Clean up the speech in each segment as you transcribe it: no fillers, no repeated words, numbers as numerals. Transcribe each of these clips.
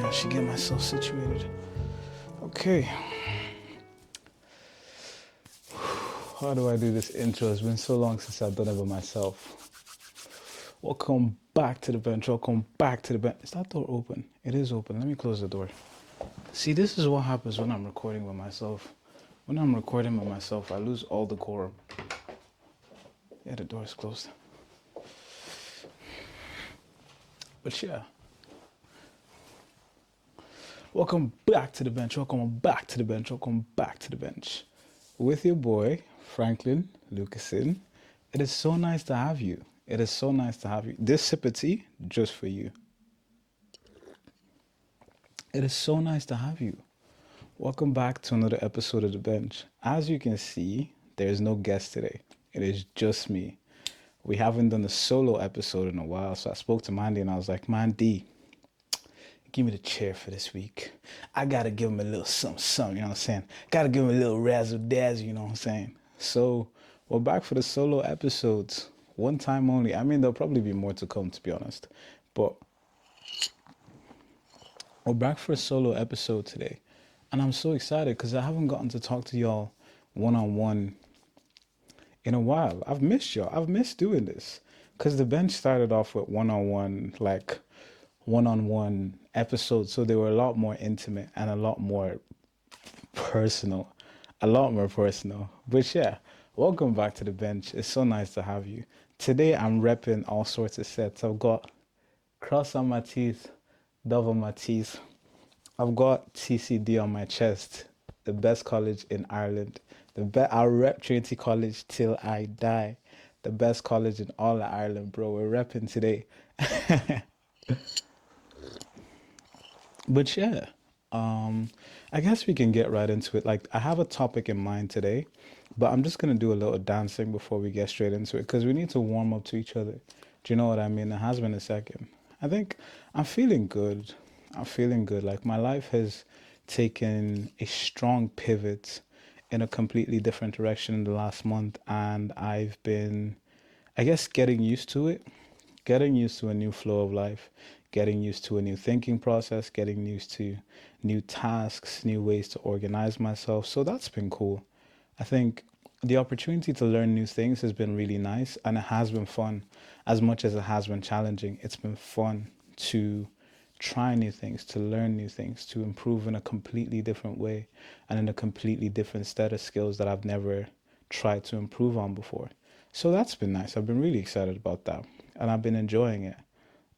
I should get myself situated. Okay. How do I do this intro? It's been so long since I've done it by myself. Welcome back to the bench. Welcome back to the bench. Is that door open? It is open. Let me close the door. See, this is what happens when I'm recording by myself. When I'm recording by myself, I lose all the quorum. Yeah, the door is closed. But yeah. Welcome back to the bench. Welcome back to the bench. Welcome back to the bench. With your boy, Franklin Lucasin. It is so nice to have you. It is so nice to have you. This sip of tea, just for you. It is so nice to have you. Welcome back to another episode of The Bench. As you can see, there is no guest today. It is just me. We haven't done a solo episode in a while, so I spoke to Mandy and I was like, Mandy, give me the chair for this week. I gotta give him a little something, you know what I'm saying? Gotta give him a little razzle dazzle, you know what I'm saying? So we're back for the solo episodes. One time only. I mean, there'll probably be more to come, to be honest. But we're back for a solo episode today. And I'm so excited because I haven't gotten to talk to y'all one-on-one in a while. I've missed y'all. I've missed doing this. Because the bench started off with one-on-one, like one-on-one episodes. So they were a lot more intimate and a lot more personal. A lot more personal. But yeah, welcome back to the bench. It's so nice to have you. Today I'm repping all sorts of sets. I've got cross on my teeth, dove on my teeth. I've got TCD on my chest, the best college in Ireland. I'll rep Trinity College till I die. The best college in all of Ireland, bro. We're repping today. But yeah, I guess we can get right into it. Like, I have a topic in mind today, but I'm just gonna do a little dancing before we get straight into it because we need to warm up to each other. Do you know what I mean? It has been a second. I think I'm feeling good. I'm feeling good. Like, my life has taken a strong pivot in a completely different direction in the last month, and I've been, I guess, getting used to a new flow of life, getting used to a new thinking process, getting used to new tasks, new ways to organize myself. So that's been cool. I think the opportunity to learn new things has been really nice and it has been fun. As much as it has been challenging, it's been fun to try new things, to learn new things, to improve in a completely different way and in a completely different set of skills that I've never tried to improve on before. So that's been nice. I've been really excited about that and I've been enjoying it.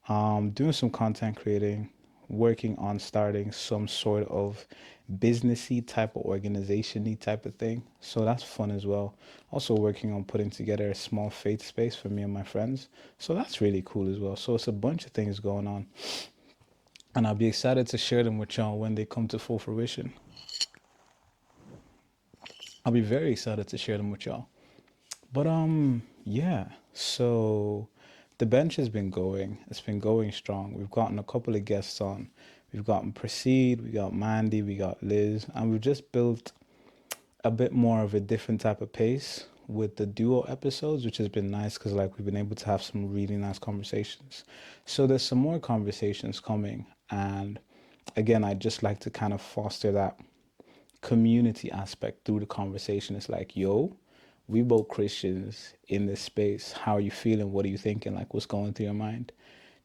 Doing some content creating, working on starting some sort of businessy type of organization-y type of thing. So that's fun as well. Also working on putting together a small faith space for me and my friends. So that's really cool as well. So it's a bunch of things going on. And I'll be excited to share them with y'all when they come to full fruition. I'll be very excited to share them with y'all. But yeah. So the bench has been going. It's been going strong. We've gotten a couple of guests on. We've gotten Proceed, we got Mandy, we got Liz, and we've just built a bit more of a different type of pace with the duo episodes, which has been nice because like we've been able to have some really nice conversations. So there's some more conversations coming, and again, I just like to kind of foster that community aspect through the conversation. It's like, yo, we both Christians in this space. How are you feeling? What are you thinking? Like, what's going through your mind?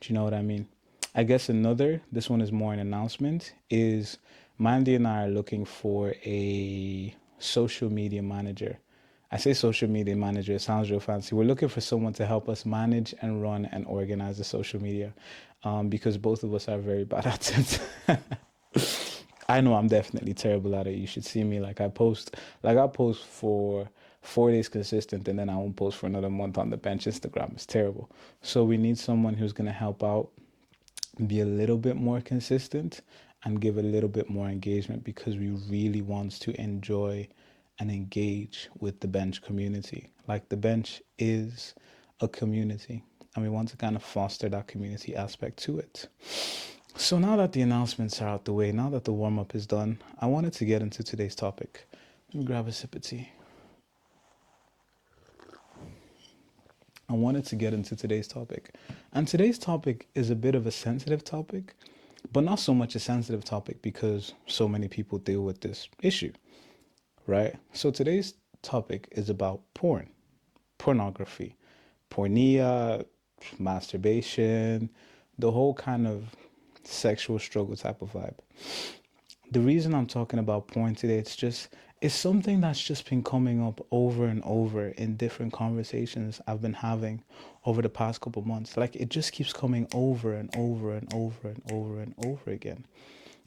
Do you know what I mean? I guess this one is more an announcement, is Mandy and I are looking for a social media manager. I say social media manager, it sounds real fancy. We're looking for someone to help us manage and run and organize the social media because both of us are very bad at it. I know I'm definitely terrible at it. You should see me. I post for 4 days consistent, and then I won't post for another month on the bench Instagram. It's terrible. So we need someone who's gonna help out, be a little bit more consistent, and give a little bit more engagement because we really want to enjoy and engage with the bench community. Like, the bench is a community, and we want to kind of foster that community aspect to it. So now that the announcements are out the way, now that the warm up is done, I wanted to get into today's topic. Let me grab a sip of tea. I wanted to get into today's topic. And today's topic is a bit of a sensitive topic, but not so much a sensitive topic because so many people deal with this issue, right? So today's topic is about porn, pornography, pornea, masturbation, the whole kind of sexual struggle type of vibe. The reason I'm talking about porn today, it's something that's just been coming up over and over in different conversations I've been having over the past couple months. Like it just keeps coming over and over and over and over and over again.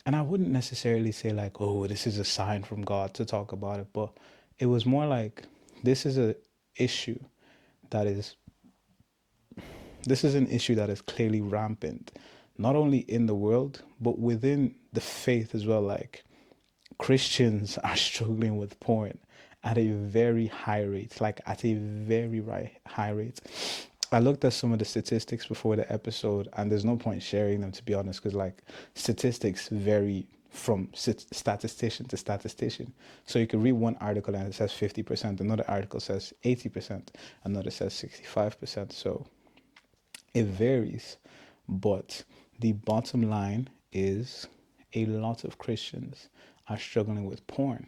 And I wouldn't necessarily say like, oh, this is a sign from God to talk about it, but it was more like this is a issue that is this is an issue that is clearly rampant, not only in the world, but within the faith as well. Like Christians are struggling with porn at a very high rate, like at a very high rate. I looked at some of the statistics before the episode, and there's no point sharing them to be honest, because like statistics vary from statistician to statistician. So you can read one article and it says 50%, another article says 80%, another says 65%. So it varies, but the bottom line is a lot of Christians are struggling with porn.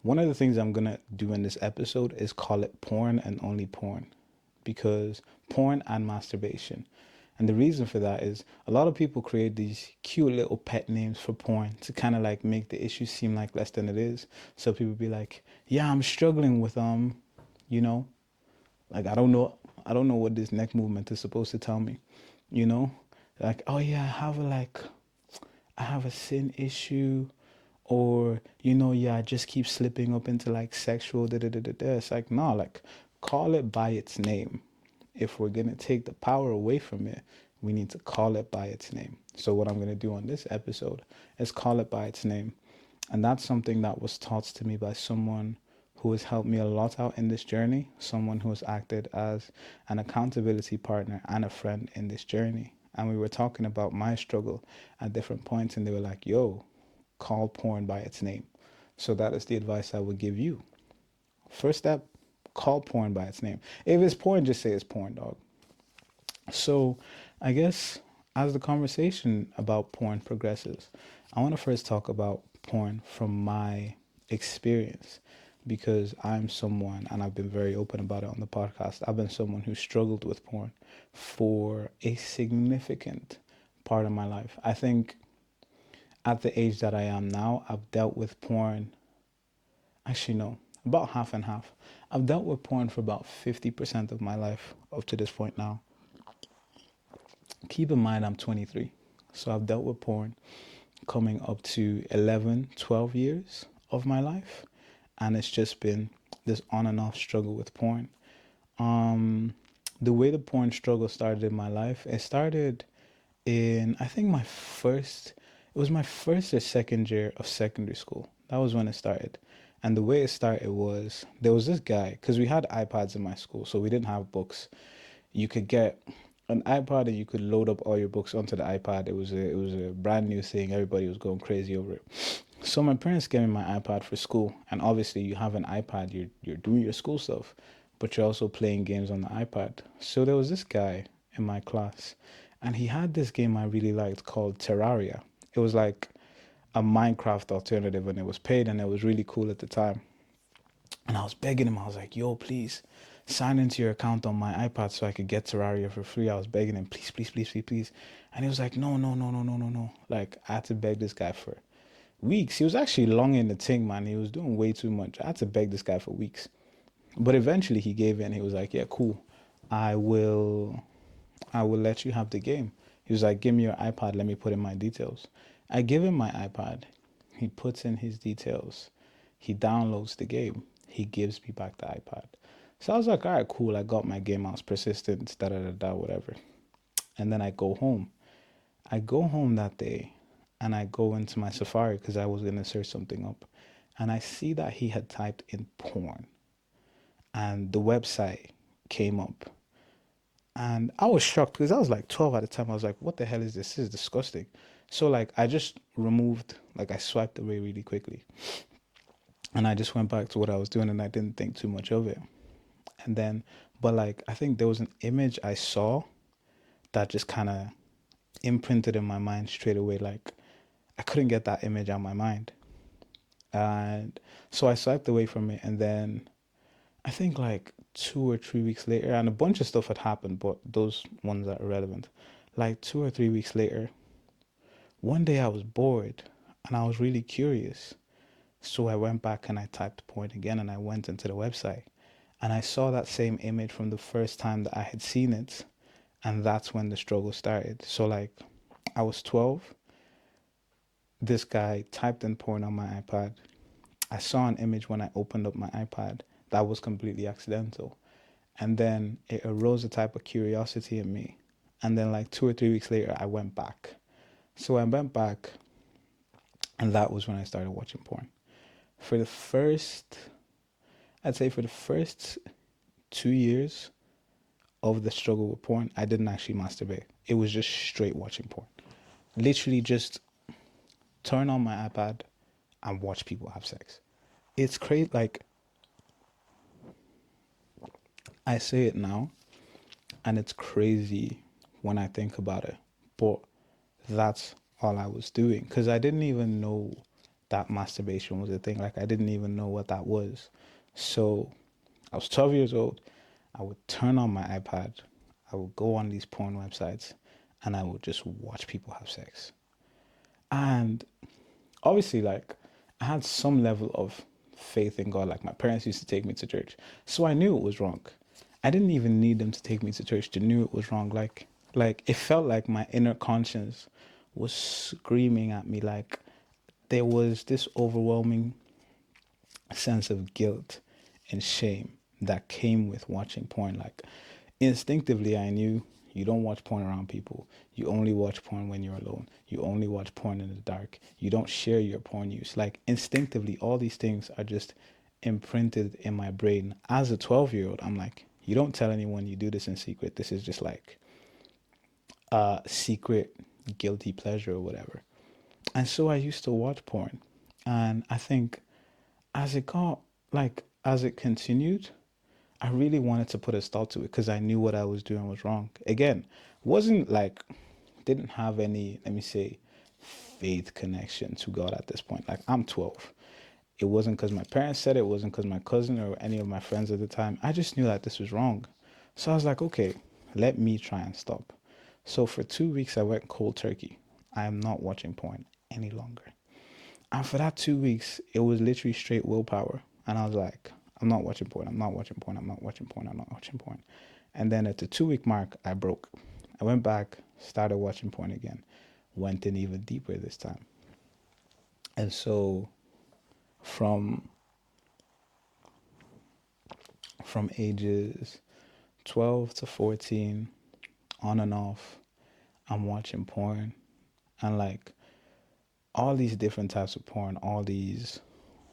One of the things I'm gonna do in this episode is call it porn and only porn, because porn and masturbation. And the reason for that is a lot of people create these cute little pet names for porn to kind of like make the issue seem like less than it is. So people be like, "Yeah, I'm struggling with you know, like I don't know what this neck movement is supposed to tell me, you know? Like, oh yeah, I have a sin issue, or yeah, I just keep slipping up into like sexual da da da da da. It's like, no, like call it by its name. If we're gonna take the power away from it, we need to call it by its name. So what I'm gonna do on this episode is call it by its name. And that's something that was taught to me by someone who has helped me a lot out in this journey, someone who has acted as an accountability partner and a friend in this journey. And we were talking about my struggle at different points, and they were like, yo, call porn by its name. So that is the advice I would give you. First step, call porn by its name. If it's porn, just say it's porn, dog. So I guess as the conversation about porn progresses, I want to first talk about porn from my experience, because I'm someone, and I've been very open about it on the podcast, I've been someone who struggled with porn for a significant part of my life. I think at the age that I am now, I've dealt with porn. Actually, no, about half and half. I've dealt with porn for about 50% of my life up to this point now. Keep in mind, I'm 23. So I've dealt with porn coming up to 11, 12 years of my life. And it's just been this on and off struggle with porn. Um, the way the porn struggle started in my life, it started in, I think it was my first or second year of secondary school. That was when it started. And the way it started was there was this guy, because we had iPads in my school, so we didn't have books. You could get an iPad and you could load up all your books onto the iPad. It was a brand new thing. Everybody was going crazy over it. So my parents gave me my iPad for school, and obviously you have an iPad, you're doing your school stuff, but you're also playing games on the iPad. So there was this guy in my class, and he had this game I really liked called Terraria. It was like a Minecraft alternative, and it was paid, and it was really cool at the time. And I was begging him. I was like, "Yo, please sign into your account on my iPad so I could get Terraria for free." I was begging him, "Please, please, please, please, please." And he was like, "No, no, no, no, no, no, no." Like I had to beg this guy for weeks. He was actually long in the thing, man. He was doing way too much. I had to beg this guy for weeks. But eventually he gave in. He was like, "Yeah, cool. I will I will let you have the game." He was like, "Give me your iPad, let me put in my details." I give him my iPad. He puts in his details. He downloads the game. He gives me back the iPad. So I was like, all right, cool. I got my game. I was persistent, da da da da, whatever. And then I go home. I go home that day and I go into my Safari because I was going to search something up. And I see that he had typed in porn and the website came up. And I was shocked because I was like 12 at the time. I was like, what the hell is this? This is disgusting. So like I just removed, like I swiped away really quickly. And I just went back to what I was doing and I didn't think too much of it. And then, but like I think there was an image I saw that just kind of imprinted in my mind straight away. Like I couldn't get that image out of my mind. And so I swiped away from it. And then I think like 2 or 3 weeks later, and a bunch of stuff had happened, but those ones are irrelevant. Like 2 or 3 weeks later, one day I was bored and I was really curious. So I went back and I typed porn again and I went into the website and I saw that same image from the first time that I had seen it. And that's when the struggle started. So, like, I was 12. This guy typed in porn on my iPad. I saw an image when I opened up my iPad that was completely accidental. And then it arose a type of curiosity in me. And then, like, 2 or 3 weeks later, I went back. So I went back, and that was when I started watching porn. For the first, I'd say for the first 2 years of the struggle with porn, I didn't actually masturbate. It was just straight watching porn. Literally just turn on my iPad and watch people have sex. It's crazy. Like, I say it now, and it's crazy when I think about it. But that's all I was doing because I didn't even know that masturbation was a thing. Like, I didn't even know what that was. So, I was 12 years old. I would turn on my iPad, I would go on these porn websites, and I would just watch people have sex. And obviously, like, I had some level of faith in God. Like, my parents used to take me to church, so I knew it was wrong. I didn't even need them to take me to church to knew it was wrong. Like it felt like my inner conscience was screaming at me. Like there was this overwhelming sense of guilt and shame that came with watching porn. Like instinctively, I knew you don't watch porn around people. You only watch porn when you're alone. You only watch porn in the dark. You don't share your porn use. Like instinctively, all these things are just imprinted in my brain. As a 12-year-old, I'm like, you don't tell anyone you do this in secret. This is just like a secret guilty pleasure or whatever. And so I used to watch porn. And I think as it got, like, as it continued, I really wanted to put a stop to it because I knew what I was doing was wrong. Again, wasn't like, didn't have any, let me say, faith connection to God at this point. Like, I'm 12. It wasn't because my parents said it, wasn't because my cousin or any of my friends at the time. I just knew that this was wrong. So I was like, okay, let me try and stop. So for 2 weeks, I went cold turkey. I am not watching porn any longer. And for that 2 weeks, it was literally straight willpower. And I was like, I'm not watching porn. I'm not watching porn. I'm not watching porn. I'm not watching porn. And then at the 2 week mark, I broke. I went back, started watching porn again, went in even deeper this time. And so from ages 12 to 14, on and off, I'm watching porn. And like all these different types of porn, all these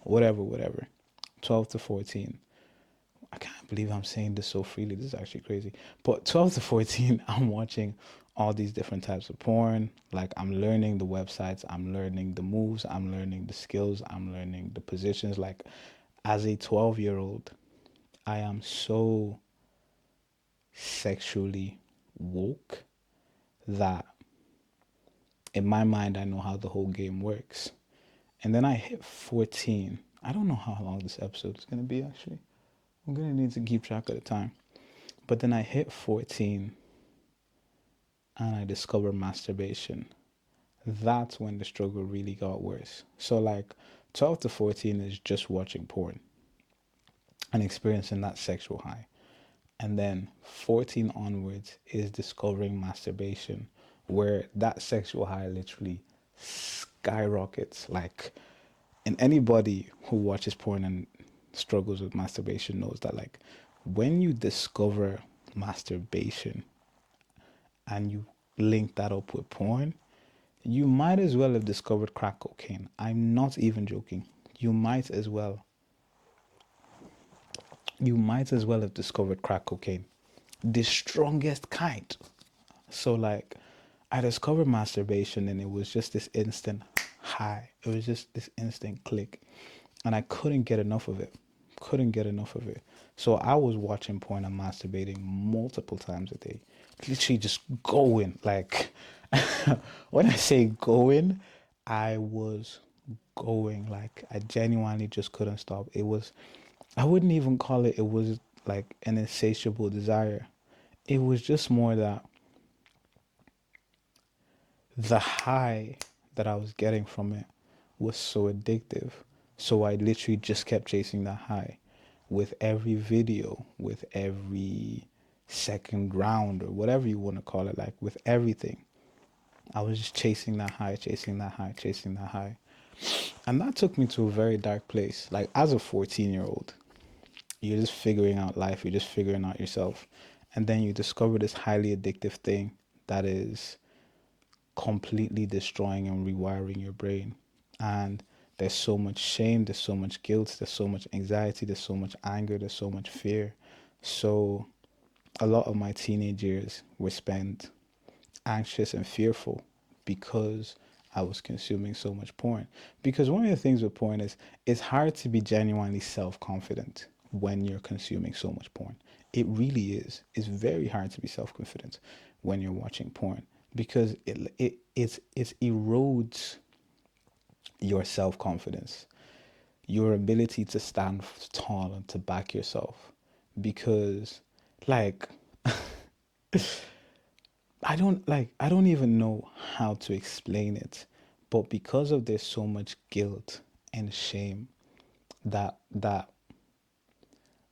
whatever, 12 to 14. I can't believe I'm saying this so freely. This is actually crazy. But 12 to 14, I'm watching all these different types of porn. Like I'm learning the websites, I'm learning the moves, I'm learning the skills, I'm learning the positions. Like as a 12-year-old, I am so sexually woke that in my mind, I know how the whole game works. And then I hit 14. I don't know how long this episode is going to be, actually. I'm going to need to keep track of the time. But then I hit 14 and I discovered masturbation. That's when the struggle really got worse. So, like, 12 to 14 is just watching porn and experiencing that sexual high. And then 14 onwards is discovering masturbation, where that sexual high literally skyrockets. Like, and anybody who watches porn and struggles with masturbation knows that, like, when you discover masturbation and you link that up with porn, you might as well have discovered crack cocaine. I'm not even joking. You might as well. You might as well have discovered crack cocaine, the strongest kind. So like I discovered masturbation and it was just this instant high. It was just this instant click. And I couldn't get enough of it. Couldn't get enough of it. So I was watching porn and masturbating multiple times a day. Literally just going like When I say going, I was going. Like I genuinely just couldn't stop. It was, I wouldn't even call it, it was like an insatiable desire. It was just more that the high that I was getting from it was so addictive. So I literally just kept chasing that high with every video, with every second round, or whatever you want to call it, like with everything. I was just chasing that high, chasing that high, chasing that high. And that took me to a very dark place. Like as a 14-year-old, you're just figuring out life, you're just figuring out yourself. And then you discover this highly addictive thing that is completely destroying and rewiring your brain. And there's so much shame, there's so much guilt, there's so much anxiety, there's so much anger, there's so much fear. So a lot of my teenage years were spent anxious and fearful because I was consuming so much porn. Because one of the things with porn is it's hard to be genuinely self-confident when you're consuming so much porn. It really is. It's very hard to be self-confident when you're watching porn because it erodes your self-confidence, your ability to stand tall and to back yourself. Because like I don't even know how to explain it, but because of there's so much guilt and shame that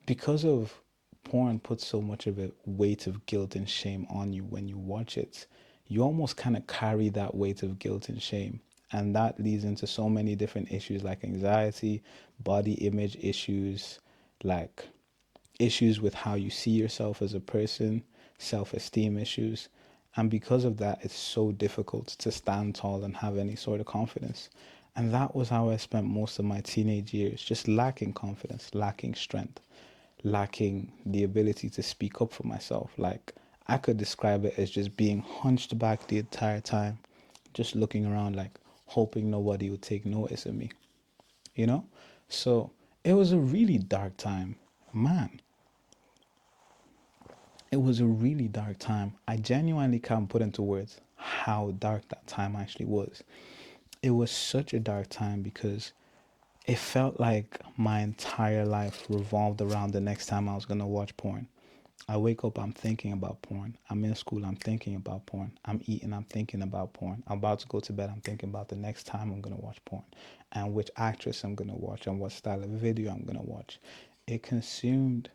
because of porn puts so much of a weight of guilt and shame on you when you watch it, you almost kind of carry that weight of guilt and shame. And that leads into so many different issues like anxiety, body image issues, like issues with how you see yourself as a person, self esteem issues. And because of that, it's so difficult to stand tall and have any sort of confidence. And that was how I spent most of my teenage years, just lacking confidence, lacking strength, lacking the ability to speak up for myself. Like, I could describe it as just being hunched back the entire time, just looking around, like, hoping nobody would take notice of me, you know? So it was a really dark time. Man, it was a really dark time. I genuinely can't put into words how dark that time actually was. It was such a dark time because it felt like my entire life revolved around the next time I was going to watch porn. I wake up, I'm thinking about porn. I'm in school, I'm thinking about porn. I'm eating, I'm thinking about porn. I'm about to go to bed, I'm thinking about the next time I'm going to watch porn and which actress I'm going to watch and what style of video I'm going to watch. It consumed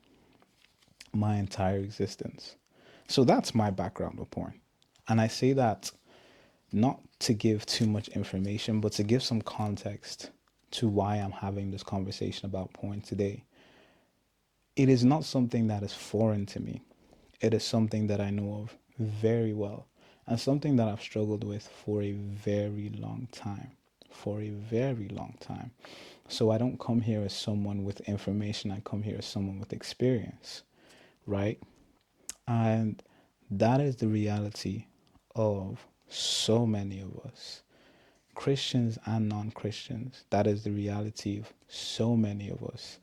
my entire existence. So that's my background with porn. And I say that not to give too much information, but to give some context to why I'm having this conversation about porn today. It is not something that is foreign to me. It is something that I know of very well and something that I've struggled with for a very long time. For a very long time. So I don't come here as someone with information, I come here as someone with experience, right? And that is the reality of so many of us, Christians and non Christians. That is the reality of so many of us.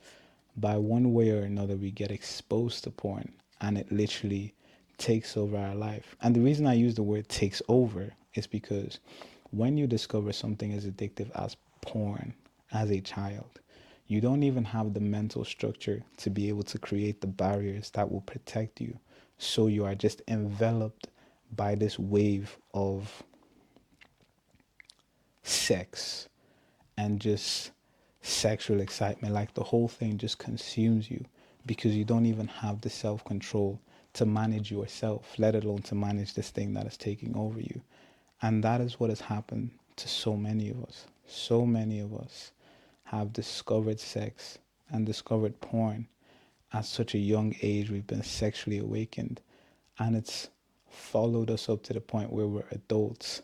By one way or another, we get exposed to porn and it literally takes over our life. And the reason I use the word takes over is because when you discover something as addictive as porn as a child, you don't even have the mental structure to be able to create the barriers that will protect you. So you are just enveloped by this wave of sex and just sexual excitement. Like the whole thing just consumes you because you don't even have the self control to manage yourself, let alone to manage this thing that is taking over you. And that is what has happened to so many of us. So many of us have discovered sex and discovered porn at such a young age. We've been sexually awakened, and it's followed us up to the point where we're adults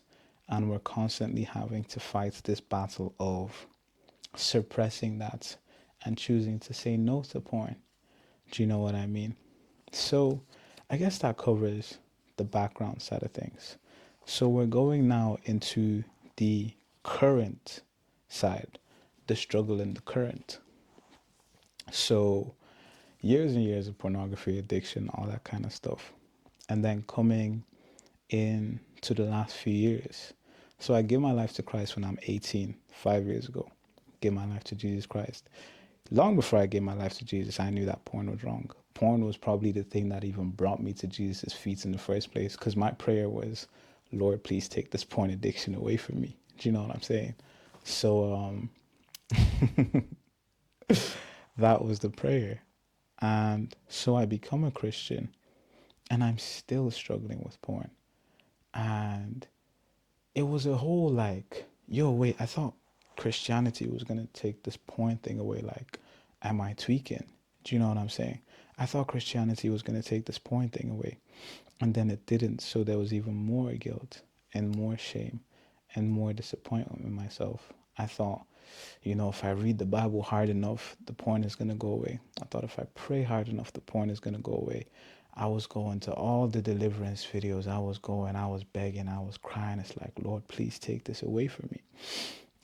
and we're constantly having to fight this battle of suppressing that and choosing to say no to porn. Do you know what I mean? So I guess that covers the background side of things. So we're going now into the current side, the struggle in the current. So years and years of pornography addiction, all that kind of stuff. And then coming into the last few years. So I gave my life to Christ when I'm 18, 5 years ago. Gave my life to Jesus Christ. Long before I gave my life to Jesus, I knew that porn was wrong. Porn was probably the thing that even brought me to Jesus' feet in the first place, because my prayer was, Lord, please take this porn addiction away from me. Do you know what I'm saying? So that was the prayer. And so I become a Christian, and I'm still struggling with porn. And it was a whole like, yo, wait, I thought Christianity was gonna take this porn thing away. Like, am I tweaking? Do you know what I'm saying? I thought Christianity was gonna take this porn thing away, and then it didn't. So there was even more guilt and more shame and more disappointment in myself. I thought, if I read the Bible hard enough, the porn is gonna go away. I thought if I pray hard enough, the porn is gonna go away. I was going to all the deliverance videos. I was begging, I was crying. It's like, Lord, please take this away from me.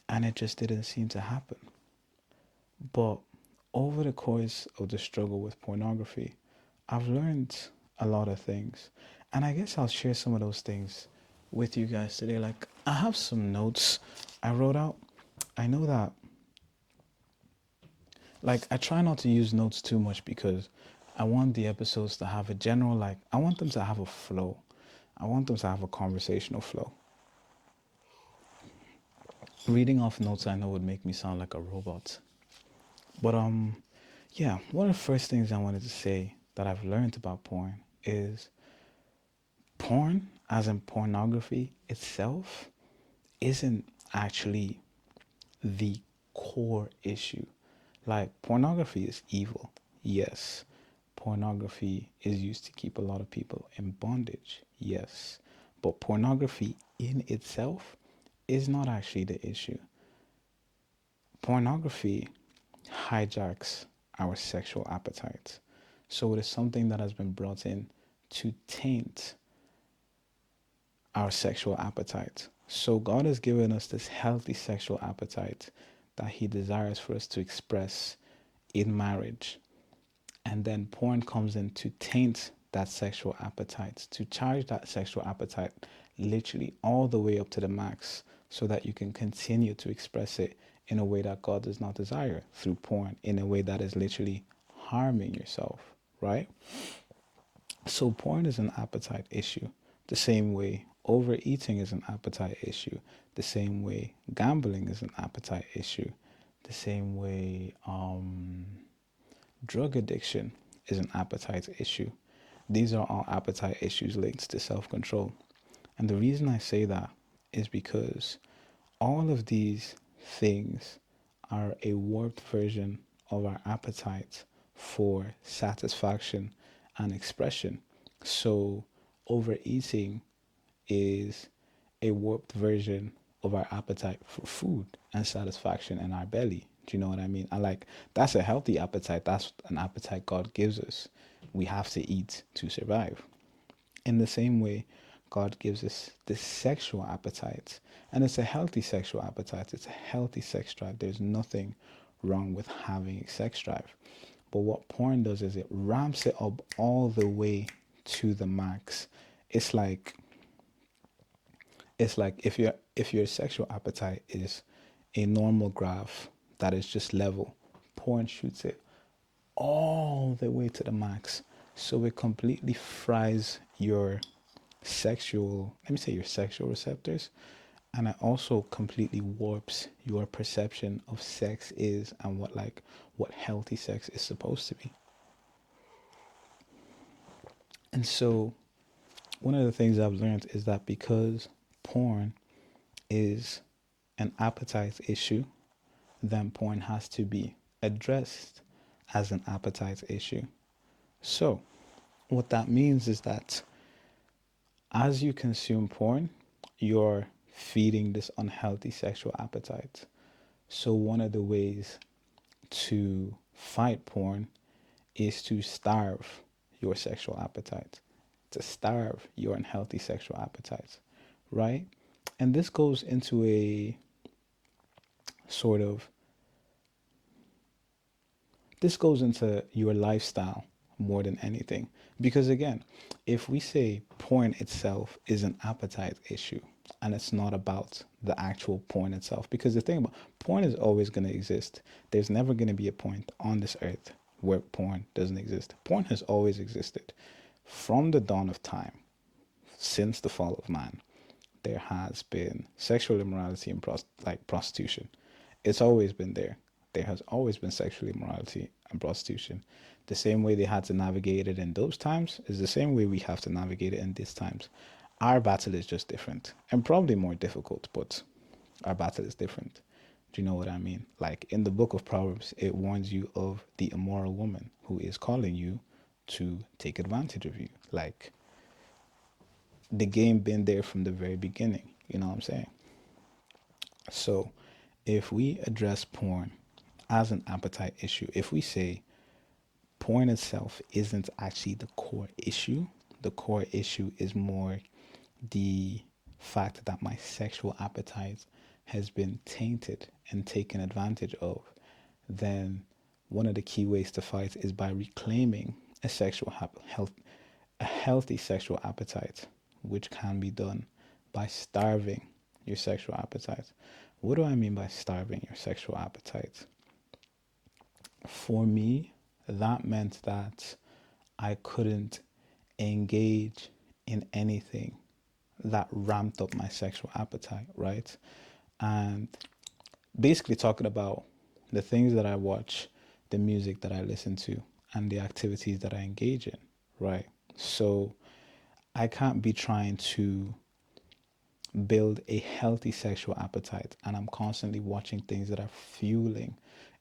And it just didn't seem to happen. But over the course of the struggle with pornography, I've learned a lot of things. And I guess I'll share some of those things with you guys today. Like, I have some notes I wrote out. I know that, like, I try not to use notes too much because I want the episodes to have a general, like, I want them to have a flow. I want them to have a conversational flow. Reading off notes I know would make me sound like a robot. But yeah, one of the first things I wanted to say that I've learned about porn is porn, as in pornography itself, isn't actually the core issue. Like, pornography is evil. Yes. Pornography is used to keep a lot of people in bondage. Yes. But pornography in itself is not actually the issue. Pornography hijacks our sexual appetite. So it is something that has been brought in to taint our sexual appetite. So God has given us this healthy sexual appetite that He desires for us to express in marriage. And then porn comes in to taint that sexual appetite, to charge that sexual appetite literally all the way up to the max so that you can continue to express it in a way that God does not desire through porn, in a way that is literally harming yourself, right? So porn is an appetite issue, the same way overeating is an appetite issue, the same way gambling is an appetite issue, the same way drug addiction is an appetite issue. These are all appetite issues linked to self control. And the reason I say that is because all of these things are a warped version of our appetite for satisfaction and expression. So, overeating is a warped version of our appetite for food and satisfaction in our belly. Do you know what I mean? I like, that's a healthy appetite. That's an appetite God gives us. We have to eat to survive. In the same way, God gives us this sexual appetite, and it's a healthy sexual appetite. It's a healthy sex drive. There's nothing wrong with having a sex drive. But what porn does is it ramps it up all the way to the max. It's like if your sexual appetite is a normal graph that is just level, porn shoots it all the way to the max. So it completely fries your sexual receptors, and it also completely warps your perception of sex is and what healthy sex is supposed to be. And so one of the things I've learned is that because porn is an appetite issue, then porn has to be addressed as an appetite issue. So, what that means is that as you consume porn, you're feeding this unhealthy sexual appetite. So, one of the ways to fight porn is to starve your sexual appetite, to starve your unhealthy sexual appetite, right? And this goes into a sort of, this goes into your lifestyle more than anything. Because again, if we say porn itself is an appetite issue and it's not about the actual porn itself, because the thing about porn is always going to exist. There's never going to be a point on this earth where porn doesn't exist. Porn has always existed from the dawn of time, since the fall of man. There has been sexual immorality and prostitution. It's always been there. There has always been sexual immorality and prostitution. The same way they had to navigate it in those times is the same way we have to navigate it in these times. Our battle is just different and probably more difficult, but our battle is different. Do you know what I mean? Like in the book of Proverbs, it warns you of the immoral woman who is calling you to take advantage of you. Like the game been there from the very beginning. You know what I'm saying? So if we address porn as an appetite issue, if we say porn itself isn't actually the core issue, the core issue is more the fact that my sexual appetite has been tainted and taken advantage of, then one of the key ways to fight is by reclaiming a a healthy sexual appetite, which can be done by starving your sexual appetite. What do I mean by starving your sexual appetite? For me, that meant that I couldn't engage in anything that ramped up my sexual appetite, right? And basically talking about the things that I watch, the music that I listen to, and the activities that I engage in, right? So I can't be trying to build a healthy sexual appetite and I'm constantly watching things that are fueling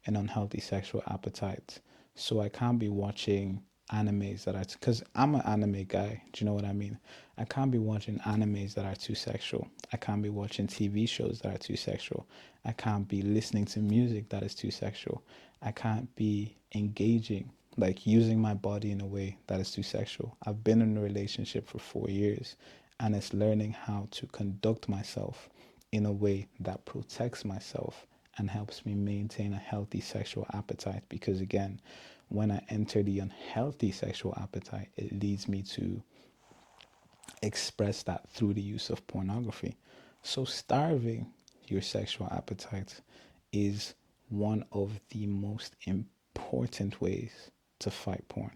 an unhealthy sexual appetite. So I can't be watching animes that are, because I'm an anime guy. Do you know what I mean? I can't be watching animes that are too sexual. I can't be watching TV shows that are too sexual. I can't be listening to music that is too sexual. I can't be engaging, like using my body in a way that is too sexual. I've been in a relationship for 4 years and it's learning how to conduct myself in a way that protects myself and helps me maintain a healthy sexual appetite. Because again, when I enter the unhealthy sexual appetite, it leads me to express that through the use of pornography. So, starving your sexual appetite is one of the most important ways to fight porn.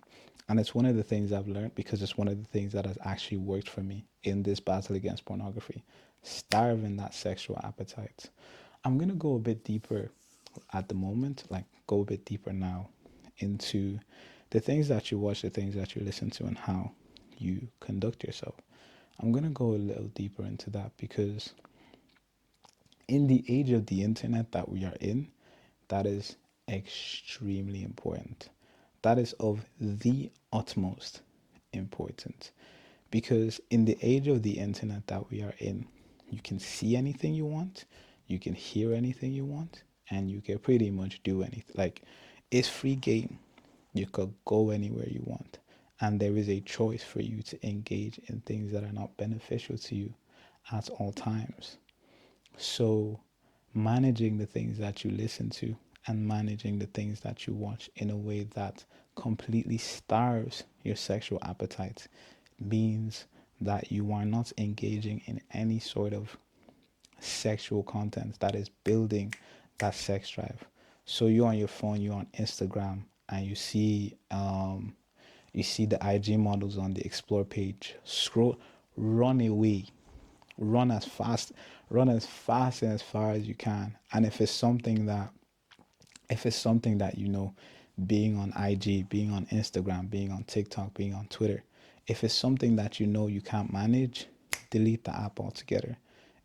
And it's one of the things I've learned because it's one of the things that has actually worked for me in this battle against pornography. Starving that sexual appetite. I'm going to go a bit deeper at the moment, like go a bit deeper now into the things that you watch, the things that you listen to, and how you conduct yourself. I'm going to go a little deeper into that because in the age of the internet that we are in, that is extremely important. That is of the utmost importance because in the age of the internet that we are in, you can see anything you want, you can hear anything you want, and you can pretty much do anything. Like, it's free game. You could go anywhere you want. And there is a choice for you to engage in things that are not beneficial to you at all times. So, managing the things that you listen to and managing the things that you watch in a way that completely starves your sexual appetite means that you are not engaging in any sort of sexual content that is building that sex drive. So you're on your phone, you're on Instagram, and you see the IG models on the explore page. Scroll, run away, run as fast, run as fast and as far as you can. And if it's something that you know, being on IG, being on Instagram, being on TikTok, being on Twitter, if it's something that you know you can't manage, delete the app altogether.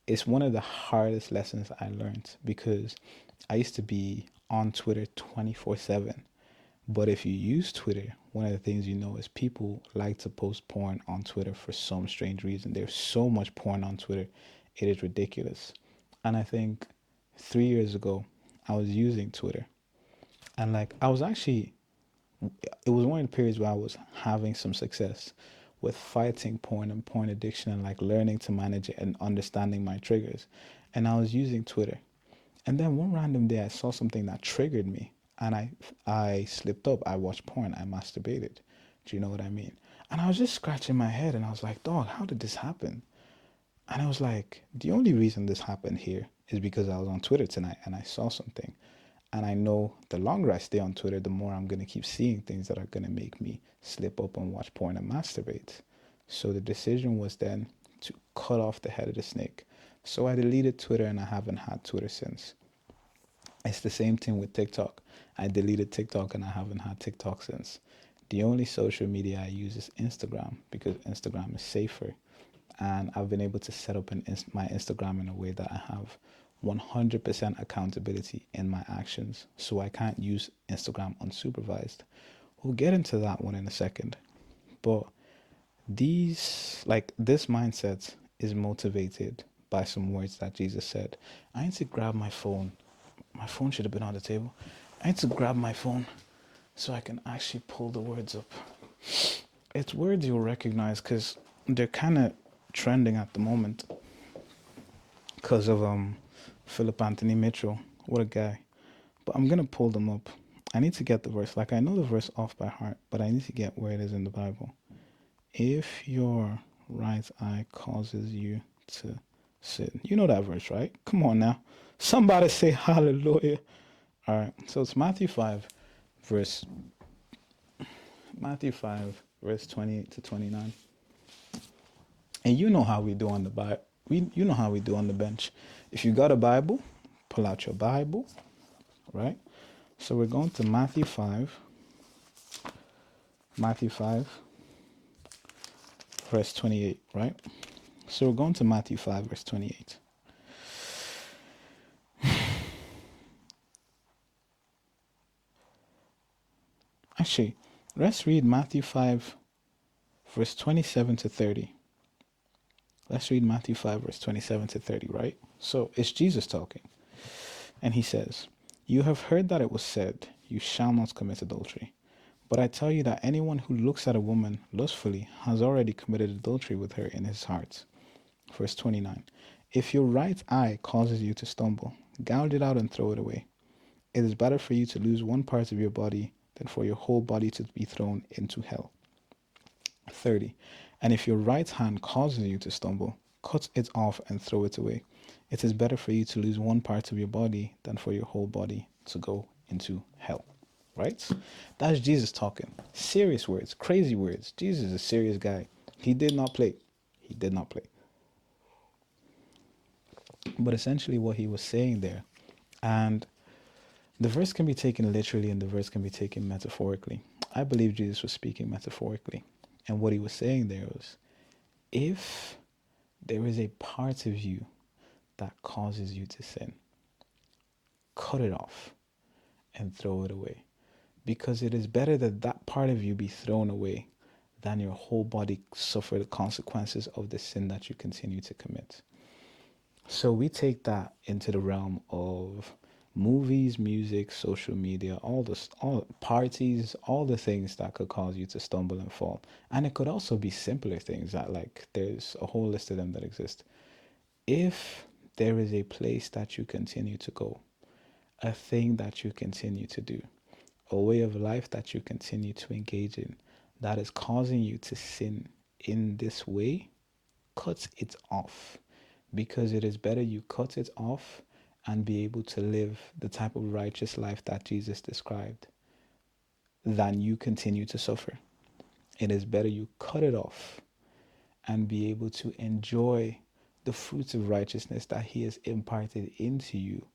It's one of the hardest lessons I learned because I used to be on Twitter 24/7. But if you use Twitter, one of the things you know is people like to post porn on Twitter for some strange reason. There's so much porn on Twitter, it is ridiculous. And I think 3 years ago, I was using Twitter and like I was actually it was one of the periods where I was having some success with fighting porn and porn addiction and like learning to manage it and understanding my triggers. And I was using Twitter. And then one random day I saw something that triggered me and I slipped up. I watched porn. I masturbated. Do you know what I mean? And I was just scratching my head and I was like, dog, how did this happen? And I was like, the only reason this happened here is because I was on Twitter tonight and I saw something. And I know the longer I stay on Twitter, the more I'm going to keep seeing things that are going to make me slip up and watch porn and masturbate. So the decision was then to cut off the head of the snake. So I deleted Twitter and I haven't had Twitter since. It's the same thing with TikTok. I deleted TikTok and I haven't had TikTok since. The only social media I use is Instagram because Instagram is safer. And I've been able to set up my Instagram in a way that I have 100% accountability in my actions. So I can't use Instagram unsupervised. We'll get into that one in a second. But this mindset is motivated by some words that Jesus said. I need to grab my phone. My phone should have been on the table. I need to grab my phone so I can actually pull the words up. It's words you'll recognize because they're kind of trending at the moment because of Philip Anthony Mitchell. What a guy. But I'm going to pull them up. I need to get the verse. Like, I know the verse off by heart, but I need to get where it is in the Bible. If your right eye causes you to sin. You know that verse, right? Come on now. Somebody say hallelujah. All right. So it's verse Matthew 5 verse 28 to 29. And you know how we do on the you know how we do on the bench. If you got a Bible, pull out your Bible, right? So we're going to Matthew 5 verse 28, right? So we're going to Matthew 5 verse 28. Actually, let's read Matthew 5 verse 27 to 30. Let's read Matthew 5 verse 27 to 30, right? So it's Jesus talking. And he says, "You have heard that it was said, 'You shall not commit adultery.' But I tell you that anyone who looks at a woman lustfully has already committed adultery with her in his heart." Verse 29. "If your right eye causes you to stumble, gouge it out and throw it away. It is better for you to lose one part of your body than for your whole body to be thrown into hell." 30. "And if your right hand causes you to stumble, cut it off and throw it away. It is better for you to lose one part of your body than for your whole body to go into hell." Right? That's Jesus talking. Serious words, crazy words. Jesus is a serious guy. He did not play. He did not play. But essentially, what he was saying there, and the verse can be taken literally and the verse can be taken metaphorically. I believe Jesus was speaking metaphorically. And what he was saying there was, if there is a part of you that causes you to sin, cut it off and throw it away. Because it is better that that part of you be thrown away than your whole body suffer the consequences of the sin that you continue to commit. So we take that into the realm of movies, music, social media, all parties, all the things that could cause you to stumble and fall. And it could also be simpler things that, like, there's a whole list of them that exist. If there is a place that you continue to go, a thing that you continue to do, a way of life that you continue to engage in that is causing you to sin in this way, cut it off. Because it is better you cut it off and be able to live the type of righteous life that Jesus described than you continue to suffer. It is better you cut it off and be able to enjoy the fruits of righteousness that he has imparted into you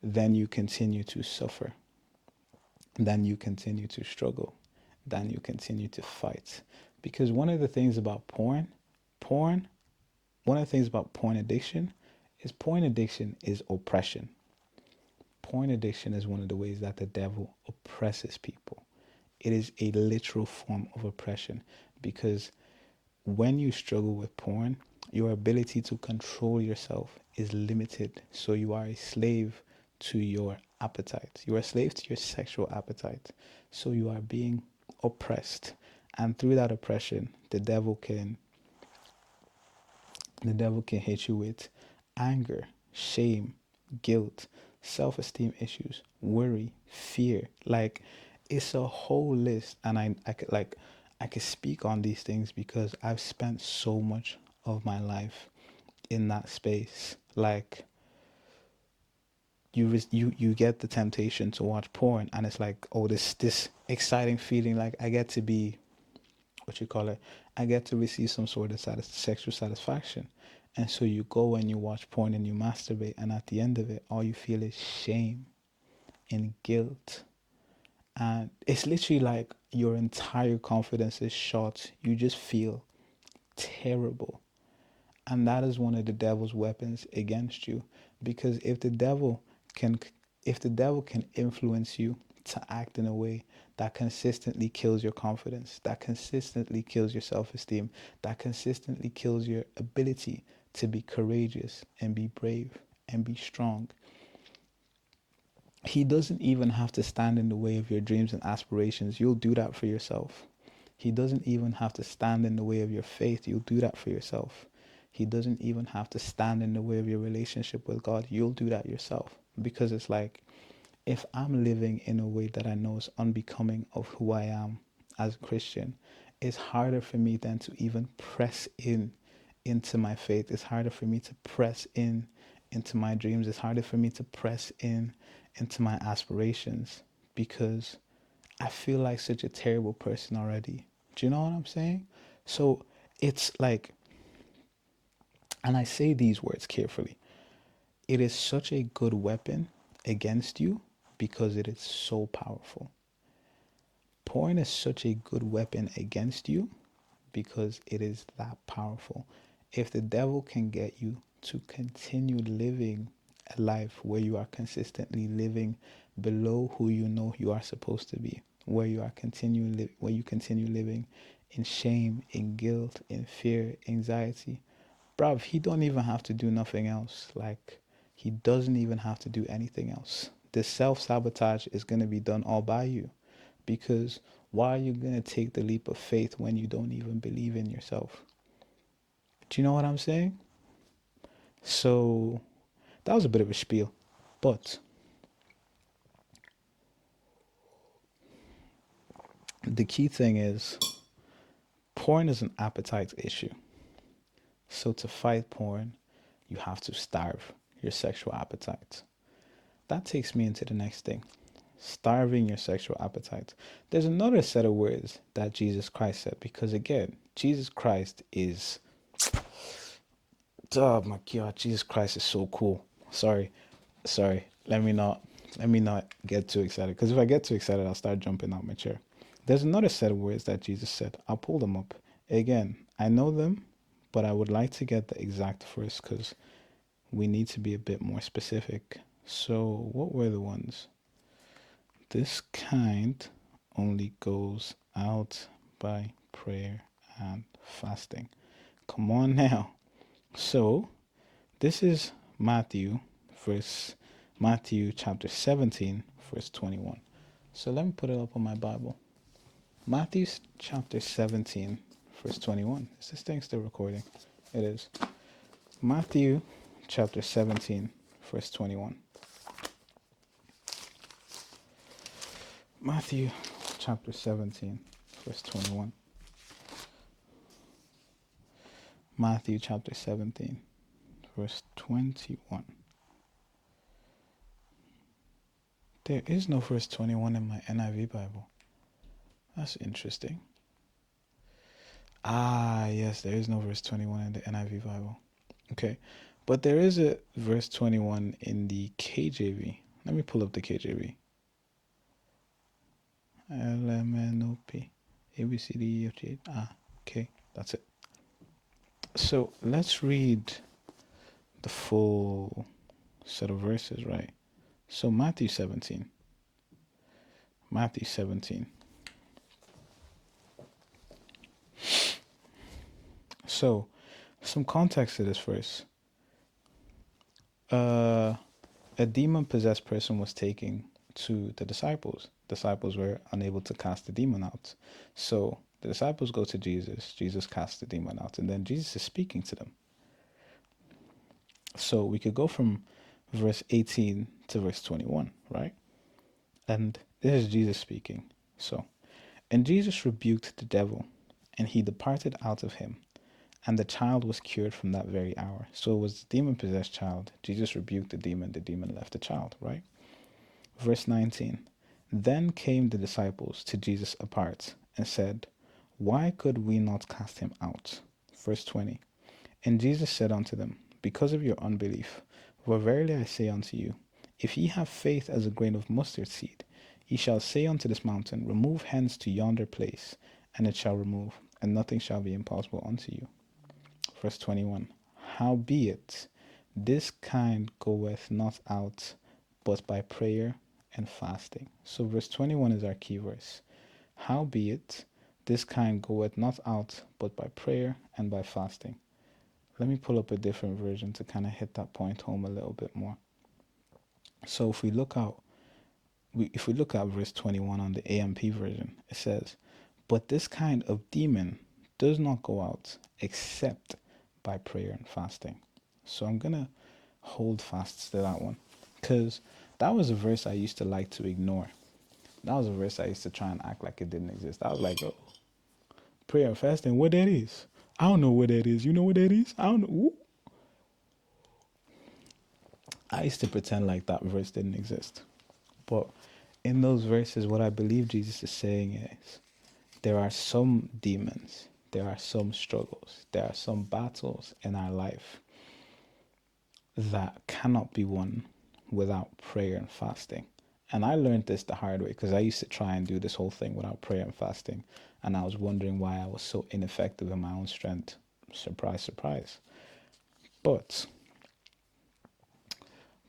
than you continue to suffer, than you continue to struggle, than you continue to fight. Because one of the things about porn, one of the things about porn addiction is oppression. Porn addiction is one of the ways that the devil oppresses people. It is a literal form of oppression because when you struggle with porn, your ability to control yourself is limited. So you are a slave to your appetite. You are a slave to your sexual appetite. So you are being oppressed. And through that oppression, the devil can hit you with anger, shame, guilt, self-esteem issues, worry, fear. Like, it's a whole list, and I could speak on these things because I've spent so much of my life in that space. Like you get the temptation to watch porn, and it's like, oh, this exciting feeling, like I get to be, what you call it, I get to receive some sort of sexual satisfaction. And so you go and you watch porn and you masturbate, and at the end of it, all you feel is shame and guilt. And it's literally like your entire confidence is shot. You just feel terrible. And that is one of the devil's weapons against you. Because can if the devil can influence you to act in a way that consistently kills your confidence, that consistently kills your self-esteem, that consistently kills your ability to be courageous and be brave and be strong, he doesn't even have to stand in the way of your dreams and aspirations. You'll do that for yourself. He doesn't even have to stand in the way of your faith. You'll do that for yourself. He doesn't even have to stand in the way of your relationship with God. You'll do that yourself. Because it's like, if I'm living in a way that I know is unbecoming of who I am as a Christian, it's harder for me then to even press in into my faith. It's harder for me to press in into my dreams. It's harder for me to press in into my aspirations because I feel like such a terrible person already. Do you know what I'm saying? So it's like, and I say these words carefully, it is such a good weapon against you because it is so powerful. Porn is such a good weapon against you because it is that powerful. If the devil can get you to continue living a life where you are consistently living below who you know you are supposed to be, where you continue living in shame, in guilt, in fear, anxiety, bruv, he don't even have to do nothing else. Like, he doesn't even have to do anything else. The self-sabotage is going to be done all by you, because why are you going to take the leap of faith when you don't even believe in yourself? Do you know what I'm saying? So that was a bit of a spiel, but the key thing is porn is an appetite issue. So to fight porn, you have to starve your sexual appetite. That takes me into the next thing: starving your sexual appetite. There's another set of words that Jesus Christ said, because again, Jesus Christ is, oh my God, Jesus Christ is so cool. Sorry. Let me not get too excited, because if I get too excited, I'll start jumping out my chair. There's another set of words that Jesus said. I'll pull them up. Again, I know them, but I would like to get the exact first because we need to be a bit more specific. So, what were the ones? This kind only goes out by prayer and fasting. Come on now. So, this is verse Matthew chapter 17, verse 21. So let me put it up on my Bible. Matthew chapter 17, verse 21. Is this thing still recording? It is. Matthew chapter 17, verse 21. Matthew chapter 17, verse 21. Matthew chapter 17, verse 21. There is no verse 21 in my NIV Bible. That's interesting. Ah, yes, there is no verse 21 in the NIV Bible. Okay. But there is a verse 21 in the KJV. Let me pull up the KJV. LMNOP. ABCDEFG. Ah, okay. That's it. So let's read the full set of verses, right? So Matthew 17. Matthew 17. So, some context to this verse. A demon possessed person was taken to the disciples. Disciples were unable to cast the demon out. So the disciples go to Jesus. Jesus casts the demon out. And then Jesus is speaking to them. So we could go from verse 18 to verse 21, right? And this is Jesus speaking. So, and Jesus rebuked the devil, and he departed out of him, and the child was cured from that very hour. So it was the demon possessed child. Jesus rebuked the demon left the child, right? Verse 19. Then came the disciples to Jesus apart and said, why could we not cast him out? Verse 20. And Jesus said unto them, because of your unbelief. For verily I say unto you, if ye have faith as a grain of mustard seed, ye shall say unto this mountain, remove hence to yonder place, and it shall remove, and nothing shall be impossible unto you. Verse 21. Howbeit, this kind goeth not out but by prayer and fasting. So verse 21 is our key verse. Howbeit, this kind goeth not out but by prayer and by fasting. Let me pull up a different version to kind of hit that point home a little bit more. So if we look at verse 21 on the AMP version, it says, but this kind of demon does not go out except by prayer and fasting. So I'm going to hold fast to that one because that was a verse I used to like to ignore. That was a verse I used to try and act like it didn't exist. I was like, oh, prayer and fasting, what that is? I don't know what that is. You know what that is? I don't know. Ooh. I used to pretend like that verse didn't exist. But in those verses, what I believe Jesus is saying is there are some demons, there are some struggles, there are some battles in our life that cannot be won without prayer and fasting. And I learned this the hard way because I used to try and do this whole thing without prayer and fasting. And I was wondering why I was so ineffective in my own strength. Surprise, surprise. But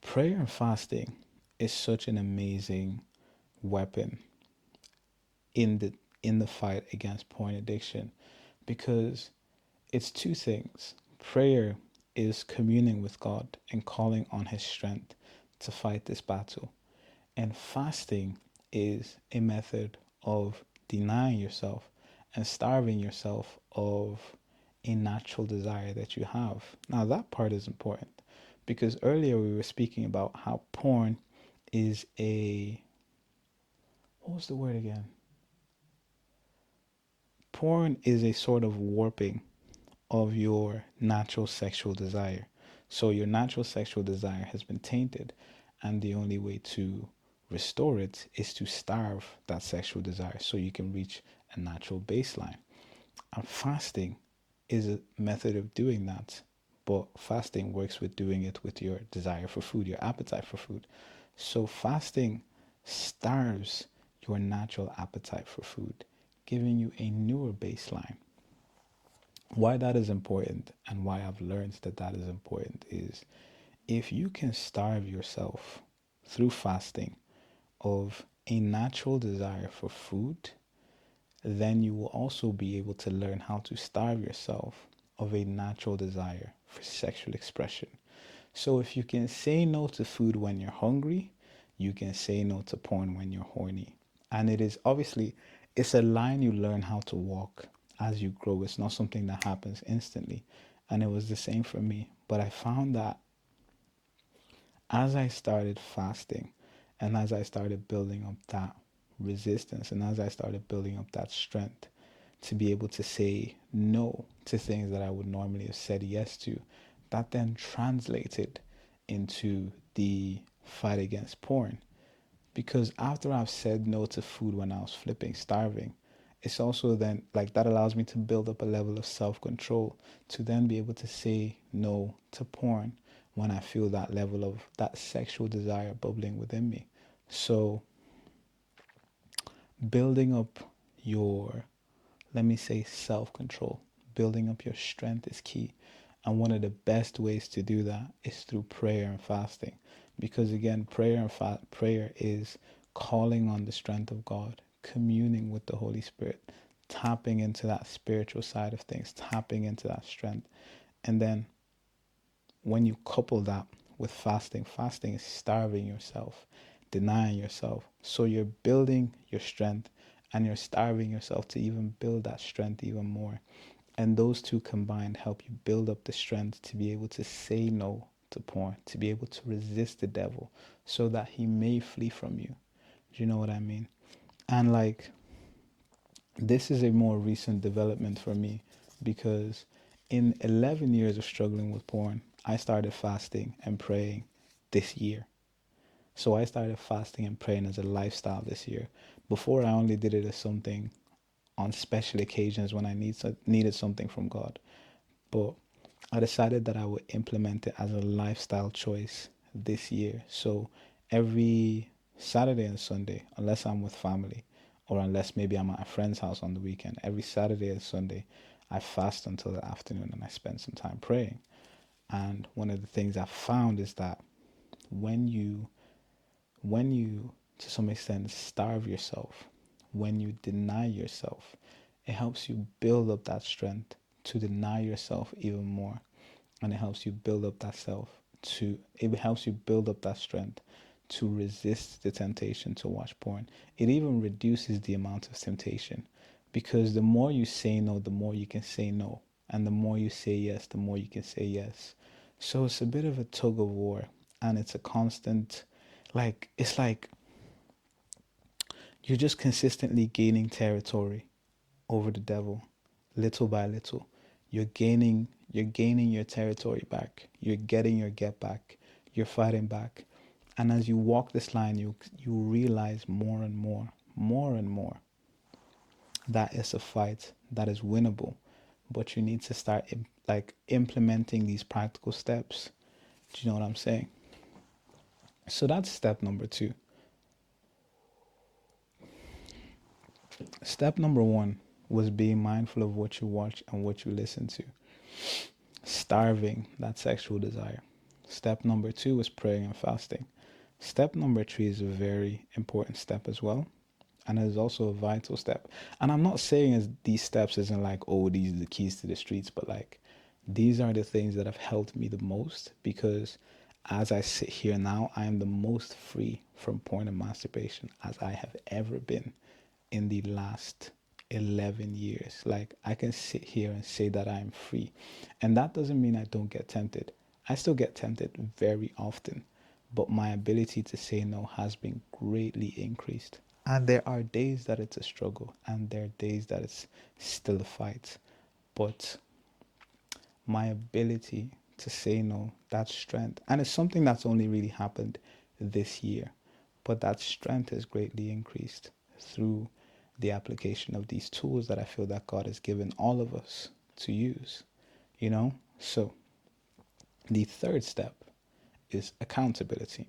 prayer and fasting is such an amazing weapon in the fight against porn addiction because it's two things. Prayer is communing with God and calling on his strength to fight this battle. And fasting is a method of denying yourself and starving yourself of a natural desire that you have. Now, that part is important because earlier we were speaking about how porn is what was the word again? Porn is a sort of warping of your natural sexual desire. So your natural sexual desire has been tainted, and the only way to restore it is to starve that sexual desire so you can reach a natural baseline. And fasting is a method of doing that, but fasting works with doing it with your desire for food, your appetite for food. So fasting starves your natural appetite for food, giving you a newer baseline. Why that is important and why I've learned that that is important is if you can starve yourself through fasting of a natural desire for food, then you will also be able to learn how to starve yourself of a natural desire for sexual expression. So if you can say no to food when you're hungry, you can say no to porn when you're horny. And it is obviously, it's a line you learn how to walk as you grow. It's not something that happens instantly. And it was the same for me. But I found that as I started fasting and as I started building up that resistance and as I started building up that strength to be able to say no to things that I would normally have said yes to, that then translated into the fight against porn. Because after I've said no to food when I was flipping starving, it's also then like that allows me to build up a level of self control to then be able to say no to porn when I feel that level of that sexual desire bubbling within me. So, building up your, let me say, self control, building up your strength is key. And one of the best ways to do that is through prayer and fasting. Because again, prayer is calling on the strength of God, communing with the Holy Spirit, tapping into that spiritual side of things, tapping into that strength. And then when you couple that with fasting, fasting is starving yourself, denying yourself. So you're building your strength and you're starving yourself to even build that strength even more. And those two combined help you build up the strength to be able to say no to porn, to be able to resist the devil so that he may flee from you. Do you know what I mean? And like This is a more recent development for me because in 11 years of struggling with porn, I started fasting and praying this year. So I started fasting and praying as a lifestyle this year. Before, I only did it as something on special occasions when I needed something from God. But I decided that I would implement it as a lifestyle choice this year. So every Saturday and Sunday, unless I'm with family or unless maybe I'm at a friend's house on the weekend, every Saturday and Sunday, I fast until the afternoon and I spend some time praying. And one of the things I found is that when you when you to some extent starve yourself, when you deny yourself, it helps you build up that strength to deny yourself even more. And it helps you build up that self it helps you build up that strength to resist the temptation to watch porn. It even reduces the amount of temptation because the more you say no, the more you can say no. And the more you say yes, the more you can say yes. So it's a bit of a tug of war and it's a constant, it's like you're just consistently gaining territory over the devil little by little. You're gaining your territory back. You're getting your get back. You're fighting back. And as you walk this line, you realize more and more that it's a fight that is winnable. But you need to start implementing these practical steps. Do you know what I'm saying? So that's step number 2. Step number 1 was being mindful of what you watch and what you listen to, starving that sexual desire. Step number 2 is praying and fasting. Step number 3 is a very important step as well. And it is also a vital step. And I'm not saying as these steps isn't like, oh, these are the keys to the streets, but these are the things that have helped me the most because as I sit here now, I am the most free from porn and masturbation as I have ever been in the last 11 years. Like, I can sit here and say that I'm free. And that doesn't mean I don't get tempted. I still get tempted very often, but my ability to say no has been greatly increased. And there are days that it's a struggle, and there are days that it's still a fight. But my ability to say no, that strength, and it's something that's only really happened this year, but that strength has greatly increased through the application of these tools that I feel that God has given all of us to use, you know? So the third step is accountability.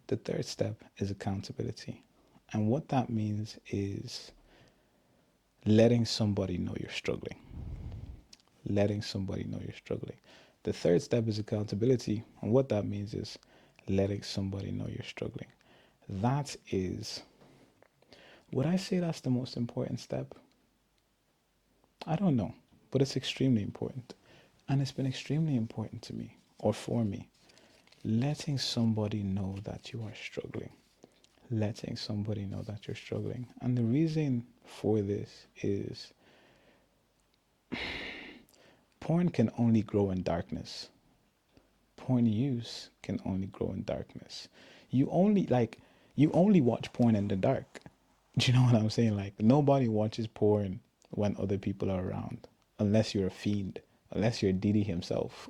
The third step is accountability. And what that means is letting somebody know you're struggling. Letting somebody know you're struggling. The third step is accountability. And what that means is letting somebody know you're struggling. That is, would I say that's the most important step? I don't know, but it's extremely important. And it's been extremely important to me or for me. Letting somebody know that you are struggling. Letting somebody know that you're struggling. And the reason for this is porn can only grow in darkness. Porn use can only grow in darkness. You only you only watch porn in the dark. Do you know what I'm saying? Like nobody watches porn when other people are around, unless you're a fiend, unless you're Didi himself.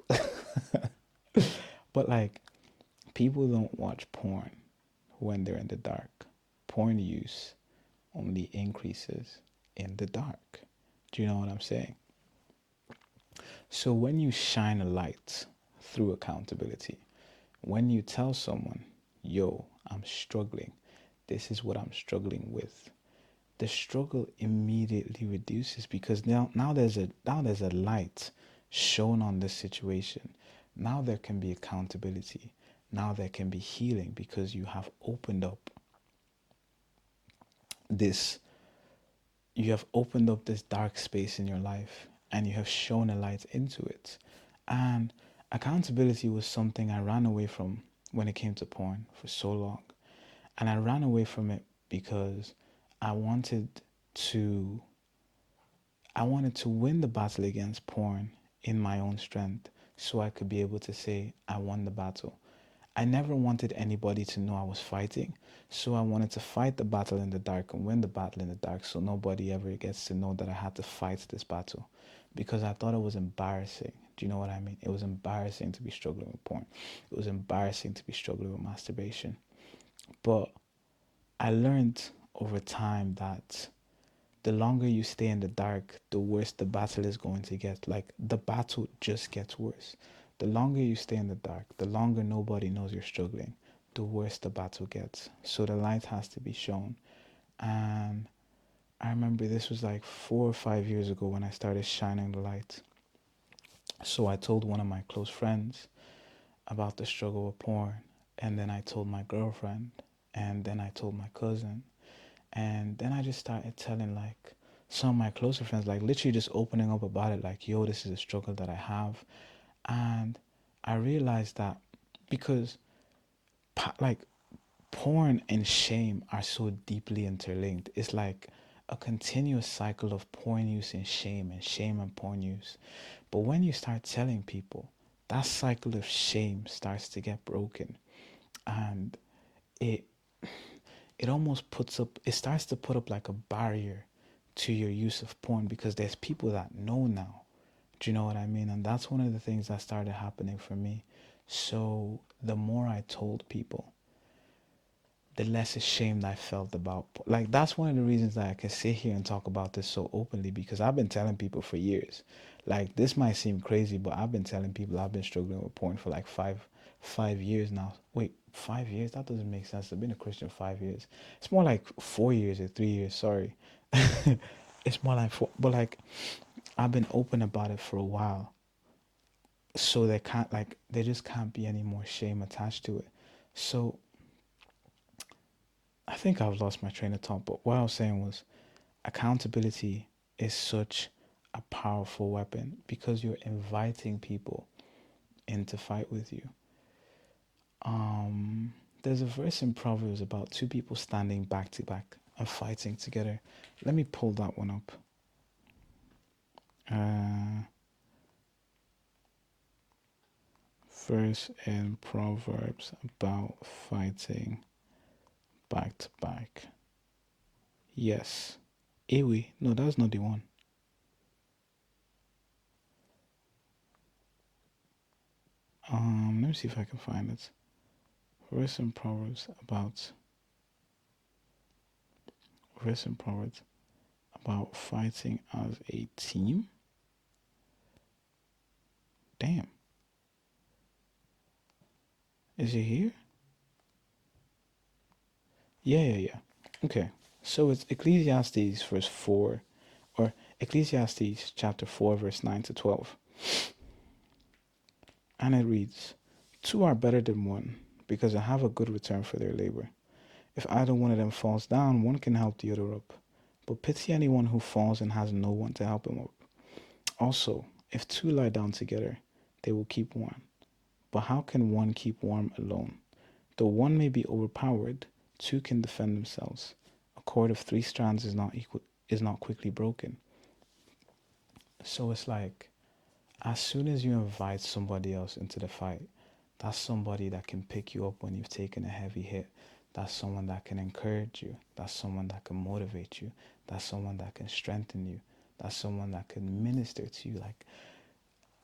But people don't watch porn when they're in the dark. Porn use only increases in the dark. Do you know what I'm saying? So when you shine a light through accountability, when you tell someone, yo, I'm struggling, this is what I'm struggling with, the struggle immediately reduces because now there's a light shown on this situation. Now there can be accountability. Now there can be healing because you have opened up this this dark space in your life and you have shown a light into it. And accountability was something I ran away from when it came to porn for so long. And I ran away from it because I wanted to I wanted to win the battle against porn in my own strength so I could be able to say I won the battle. I never wanted anybody to know I was fighting. So I wanted to fight the battle in the dark and win the battle in the dark so nobody ever gets to know that I had to fight this battle. Because I thought it was embarrassing. Do you know what I mean? It was embarrassing to be struggling with porn. It was embarrassing to be struggling with masturbation. But I learned over time that the longer you stay in the dark, the worse the battle is going to get. Like the battle just gets worse. The longer you stay in the dark, the longer nobody knows you're struggling, the worse the battle gets. So the light has to be shown. And I remember this was like 4 or 5 years ago when I started shining the light. So I told one of my close friends about the struggle with porn. And then I told my girlfriend. And then I told my cousin. And then I just started telling like some of my closer friends, like literally just opening up about it, like, yo, this is a struggle that I have. And I realized that because like porn and shame are so deeply interlinked. It's like a continuous cycle of porn use and shame and porn use. But when you start telling people, that cycle of shame starts to get broken, and it it almost puts up it starts to put up like a barrier to your use of porn because there's people that know now. Do you know what I mean? And that's one of the things that started happening for me. So the more I told people, the less ashamed I felt about, like, that's one of the reasons that I can sit here and talk about this so openly, because I've been telling people for years. Like, this might seem crazy, but I've been telling people I've been struggling with porn for like five years now. Wait, 5 years? That doesn't make sense. I've been a Christian 5 years. It's more like 4 years or 3 years. Sorry. It's more like four, but like I've been open about it for a while, so there just can't be any more shame attached to it. So I think I've lost my train of thought, but what I was saying was accountability is such a powerful weapon because you're inviting people in to fight with you. There's a verse in Proverbs about two people standing back to back and fighting together. Let me pull that one up. Uh, Verse in Proverbs about fighting back to back. Yes. Ewe. No, that's not the one. Let me see if I can find it. Verse in Proverbs about verse in Proverbs about fighting as a team. Damn. Is it here? Yeah. Okay. So it's Ecclesiastes verse 4, or Ecclesiastes chapter 4, verse 9 to 12. And it reads, two are better than one, because they have a good return for their labor. If either one of them falls down, one can help the other up. But pity anyone who falls and has no one to help him up. Also, if two lie down together, they will keep warm. But how can one keep warm alone? Though one may be overpowered, two can defend themselves. A cord of three strands is not quickly broken. So it's like, as soon as you invite somebody else into the fight, that's somebody that can pick you up when you've taken a heavy hit. That's someone that can encourage you. That's someone that can motivate you. That's someone that can strengthen you. That's someone that can minister to you. Like,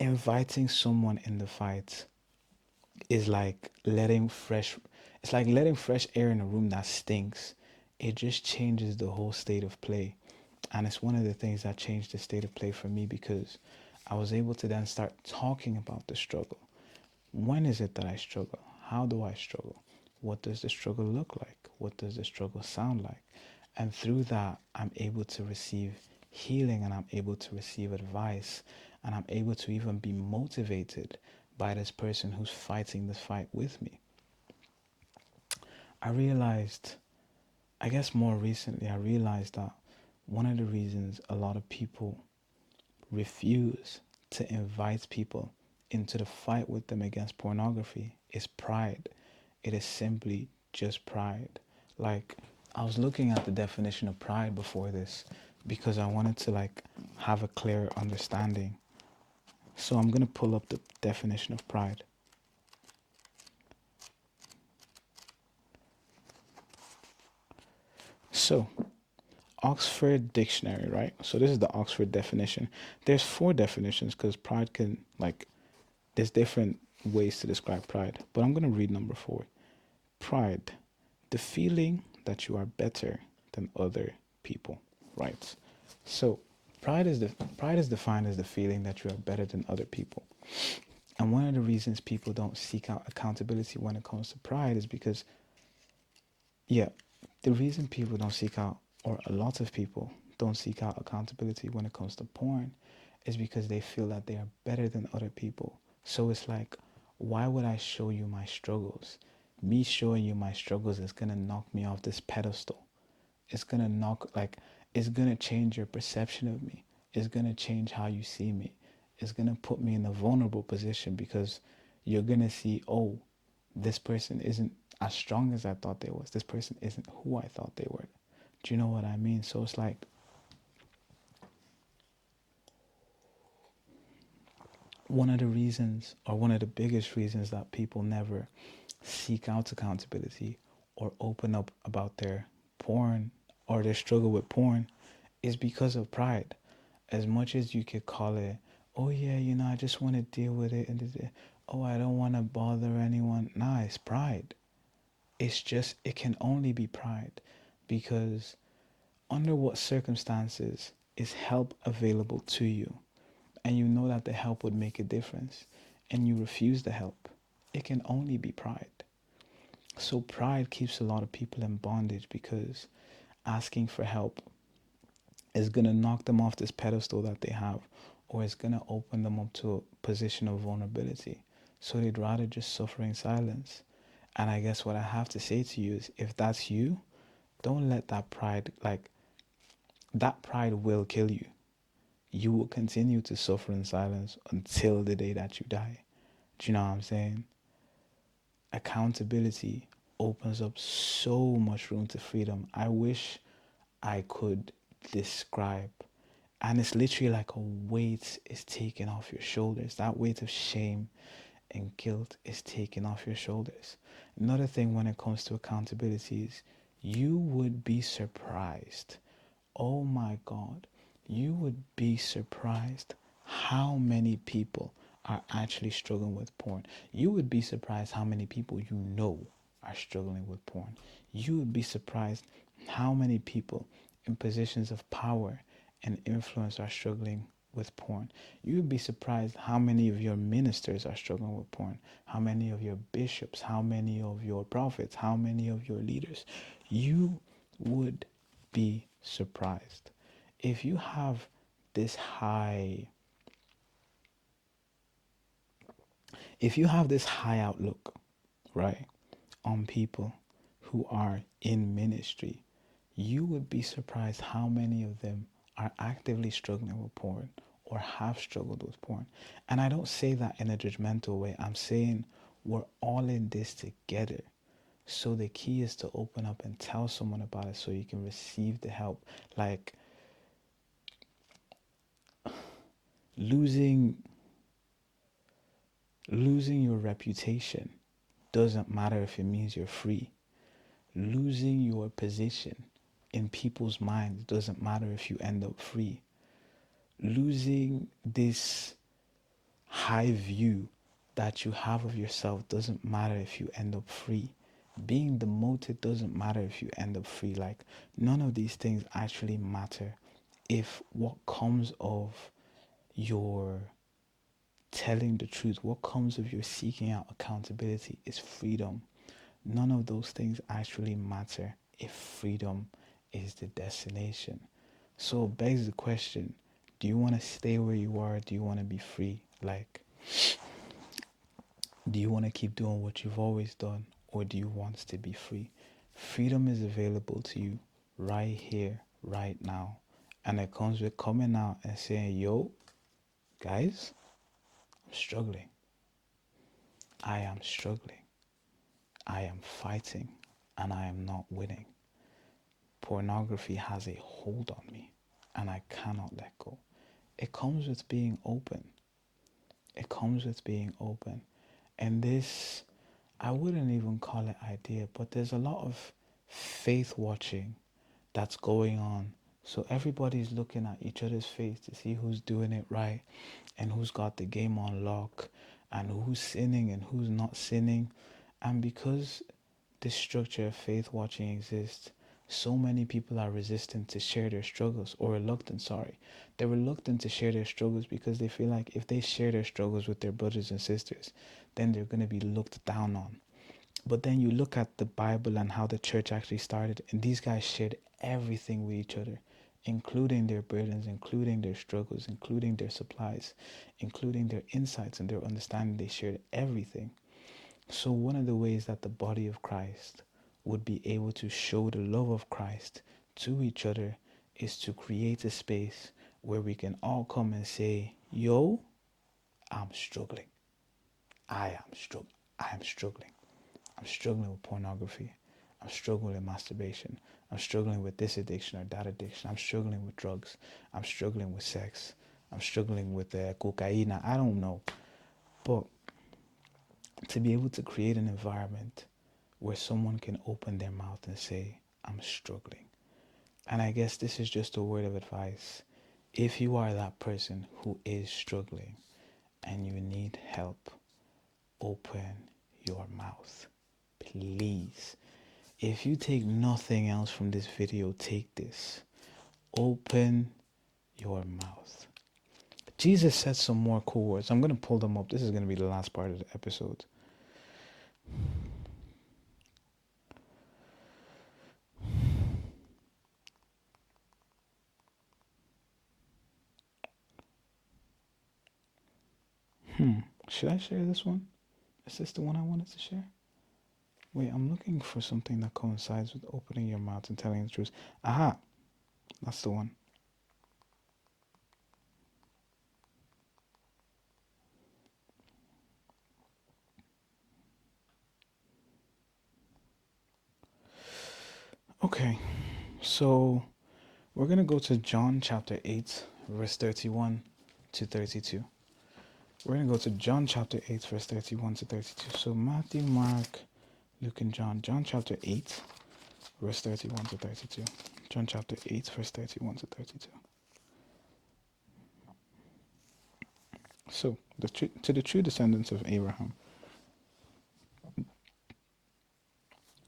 inviting someone in the fight is like letting fresh air in a room that stinks. It just changes the whole state of play. And it's one of the things that changed the state of play for me because I was able to then start talking about the struggle. When is it that I struggle? How do I struggle? What does the struggle look like? What does the struggle sound like? And through that, I'm able to receive healing and I'm able to receive advice and I'm able to even be motivated by this person who's fighting this fight with me. I realized, I guess more recently, I realized that one of the reasons a lot of people refuse to invite people into the fight with them against pornography is pride. It is simply just pride. Like, I was looking at the definition of pride before this because I wanted to like have a clear understanding. So I'm going to pull up the definition of pride. So, Oxford Dictionary, right? So, this is the Oxford definition. There's four definitions because pride can, like, there's different ways to describe pride, but I'm going to read number four. Pride, the feeling that you are better than other people, right? So, pride is defined as the feeling that you are better than other people. And one of the reasons people don't seek out accountability when it comes to pride is because, yeah, the reason people don't seek out, or a lot of people don't seek out accountability when it comes to porn, is because they feel that they are better than other people. So it's like, why would I show you my struggles? Me showing you my struggles is gonna knock me off this pedestal. It's gonna it's gonna change your perception of me. It's gonna change how you see me. It's gonna put me in a vulnerable position because you're gonna see, oh, this person isn't as strong as I thought they was. This person isn't who I thought they were. Do you know what I mean? So it's like one of the reasons, or one of the biggest reasons, that people never seek out accountability or open up about their porn or their struggle with porn is because of pride. As much as you could call it, oh yeah, I just want to deal with it, and oh, I don't want to bother anyone. Nah, it's pride. It's just, it can only be pride because under what circumstances is help available to you, and you know that the help would make a difference, and you refuse the help, it can only be pride. So pride keeps a lot of people in bondage because asking for help is going to knock them off this pedestal that they have, or it's going to open them up to a position of vulnerability. So they'd rather just suffer in silence. And I guess what I have to say to you is, if that's you, don't let that pride, that pride will kill you. You will continue to suffer in silence until the day that you die. Do you know what I'm saying? Accountability opens up so much room to freedom. I wish I could describe. And it's literally like a weight is taken off your shoulders. That weight of shame and guilt is taken off your shoulders. Another thing when it comes to accountability is, you would be surprised. Oh my God. You would be surprised how many people are actually struggling with porn. You would be surprised how many people you know are struggling with porn. You would be surprised how many people in positions of power and influence are struggling with porn. You would be surprised how many of your ministers are struggling with porn, how many of your bishops, how many of your prophets, how many of your leaders. You would be surprised. If you have this high, if you have this high outlook, right, on people who are in ministry, you would be surprised how many of them are actively struggling with porn or have struggled with porn. And I don't say that in a judgmental way. I'm saying we're all in this together. So the key is to open up and tell someone about it so you can receive the help. Like, losing losing your reputation doesn't matter if it means you're free. Losing your position in people's minds doesn't matter if you end up free. Losing this high view that you have of yourself doesn't matter if you end up free. Being demoted doesn't matter if you end up free. Like, none of these things actually matter if what comes of your telling the truth, what comes of your seeking out accountability, is freedom. None of those things actually matter if freedom is the destination. So it begs the question, do you want to stay where you are? Do you want to be free? Like, do you want to keep doing what you've always done? Or do you want to be free? Freedom is available to you right here, right now. And it comes with coming out and saying, yo, guys, I'm struggling. I am struggling. I am fighting and I am not winning. Pornography has a hold on me and I cannot let go. It comes with being open. It comes with being open. And this, I wouldn't even call it idea, but there's a lot of faith watching that's going on. So everybody's looking at each other's face to see who's doing it right and who's got the game on lock and who's sinning and who's not sinning. And because this structure of faith watching exists, so many people are resistant to share their struggles, or reluctant, sorry. They're reluctant to share their struggles because they feel like if they share their struggles with their brothers and sisters, then they're going to be looked down on. But then you look at the Bible and how the church actually started, and these guys shared everything with each other, including their burdens, including their struggles, including their supplies, including their insights and their understanding. They shared everything. So, one of the ways that the body of Christ would be able to show the love of Christ to each other is to create a space where we can all come and say, yo, I'm struggling. I am struggling. I am struggling. I'm struggling with pornography. I'm struggling with masturbation. I'm struggling with this addiction or that addiction. I'm struggling with drugs. I'm struggling with sex. I'm struggling with cocaine. I don't know. But to be able to create an environment where someone can open their mouth and say, I'm struggling. And I guess this is just a word of advice. If you are that person who is struggling and you need help, open your mouth. Please. If you take nothing else from this video, take this. Open your mouth. Jesus said some more cool words. I'm going to pull them up. This is going to be the last part of the episode. Should I share this one? Is this the one I wanted to share? Wait, I'm looking for something that coincides with opening your mouth and telling the truth. Aha, that's the one. Okay, so we're going to go to John chapter 8, verse 31 to 32. We're going to go to John chapter 8, verse 31 to 32. So Matthew, Mark, Luke, and John. John chapter 8, verse 31 to 32. John chapter 8, verse 31 to 32. So, to the true descendants of Abraham.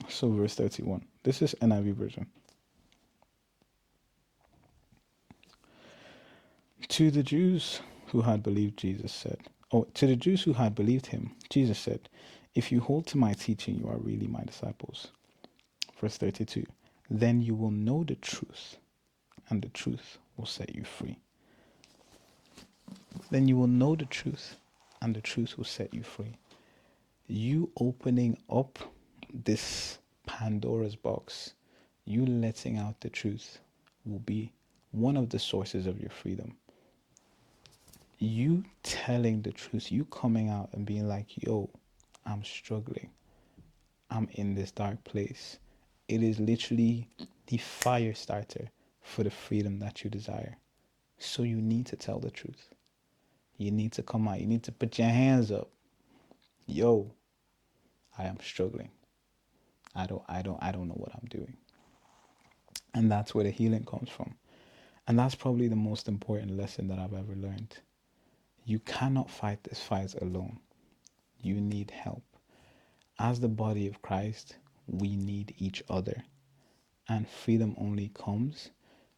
So, verse 31. This is NIV version. To the Jews who had believed Jesus said, to the Jews who had believed him, Jesus said, if you hold to my teaching, you are really my disciples. Verse 32. Then you will know the truth, and the truth will set you free. Then you will know the truth, and the truth will set you free. You opening up this Pandora's box, you letting out the truth, will be one of the sources of your freedom. You telling the truth, you coming out and being like, yo, I'm struggling. I'm in this dark place. It is literally the fire starter for the freedom that you desire. So you need to tell the truth. You need to come out. You need to put your hands up. Yo, I am struggling. I don't know what I'm doing. And that's where the healing comes from. And that's probably the most important lesson that I've ever learned. You cannot fight this fight alone. You need help. As the body of Christ, we need each other. And freedom only comes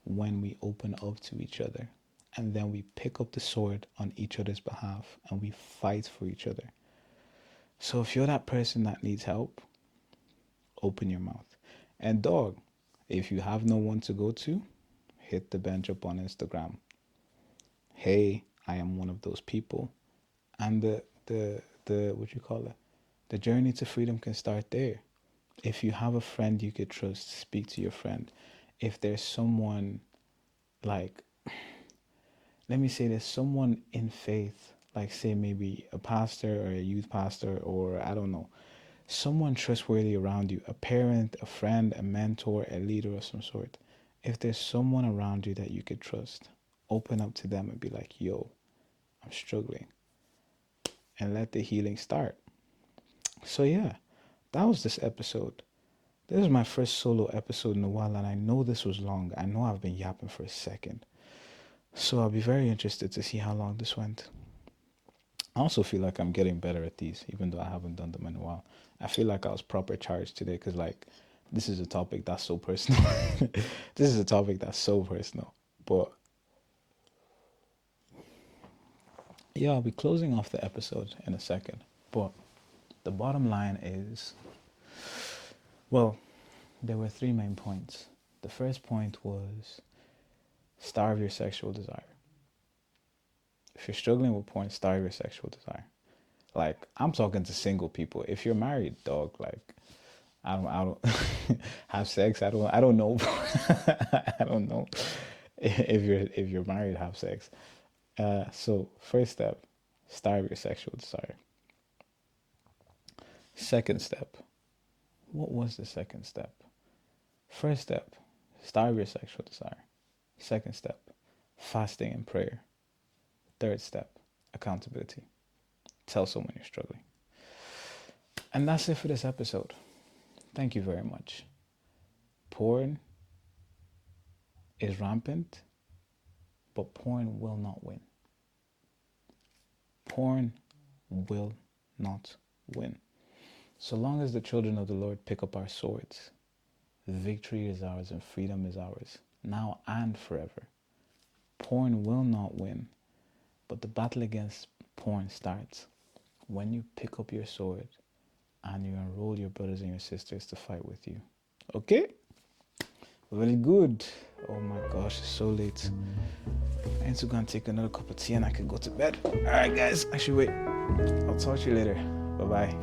when we open up to each other. And then we pick up the sword on each other's behalf and we fight for each other. So if you're that person that needs help, open your mouth. And dog, if you have no one to go to, hit the bench up on Instagram. Hey, I am one of those people. And the what you call it? The journey to freedom can start there. If you have a friend you could trust, speak to your friend. If there's someone like, let me say there's someone in faith, like say maybe a pastor or a youth pastor or I don't know, someone trustworthy around you, a parent, a friend, a mentor, a leader of some sort. If there's someone around you that you could trust, open up to them and be like, yo, I'm struggling. And let the healing start. So, yeah, that was this episode. This is my first solo episode in a while, and I know this was long. I know I've been yapping for a second. So I'll be very interested to see how long this went. I also feel like I'm getting better at these, even though I haven't done them in a while. I feel like I was proper charged today because, like, this is a topic that's so personal. This is a topic that's so personal. But yeah, I'll be closing off the episode in a second. But the bottom line is, well, there were three main points. The first point was starve your sexual desire. If you're struggling with porn, starve your sexual desire. Like, I'm talking to single people. If you're married, dog, like, I don't have sex. I don't know. I don't know if you're married, have sex. So first step, starve your sexual desire. Second step, what was the second step? First step, starve your sexual desire. Second step, fasting and prayer. Third step, accountability. Tell someone you're struggling. And that's it for this episode. Thank you very much. Porn is rampant, but porn will not win. Porn will not win. So long as the children of the Lord pick up our swords, victory is ours and freedom is ours, now and forever. Porn will not win, but the battle against porn starts when you pick up your sword and you enroll your brothers and your sisters to fight with you. Okay? Very good. Oh my gosh, it's so late. I need to go and take another cup of tea and I can go to bed. Alright guys, actually wait. I'll talk to you later. Bye bye.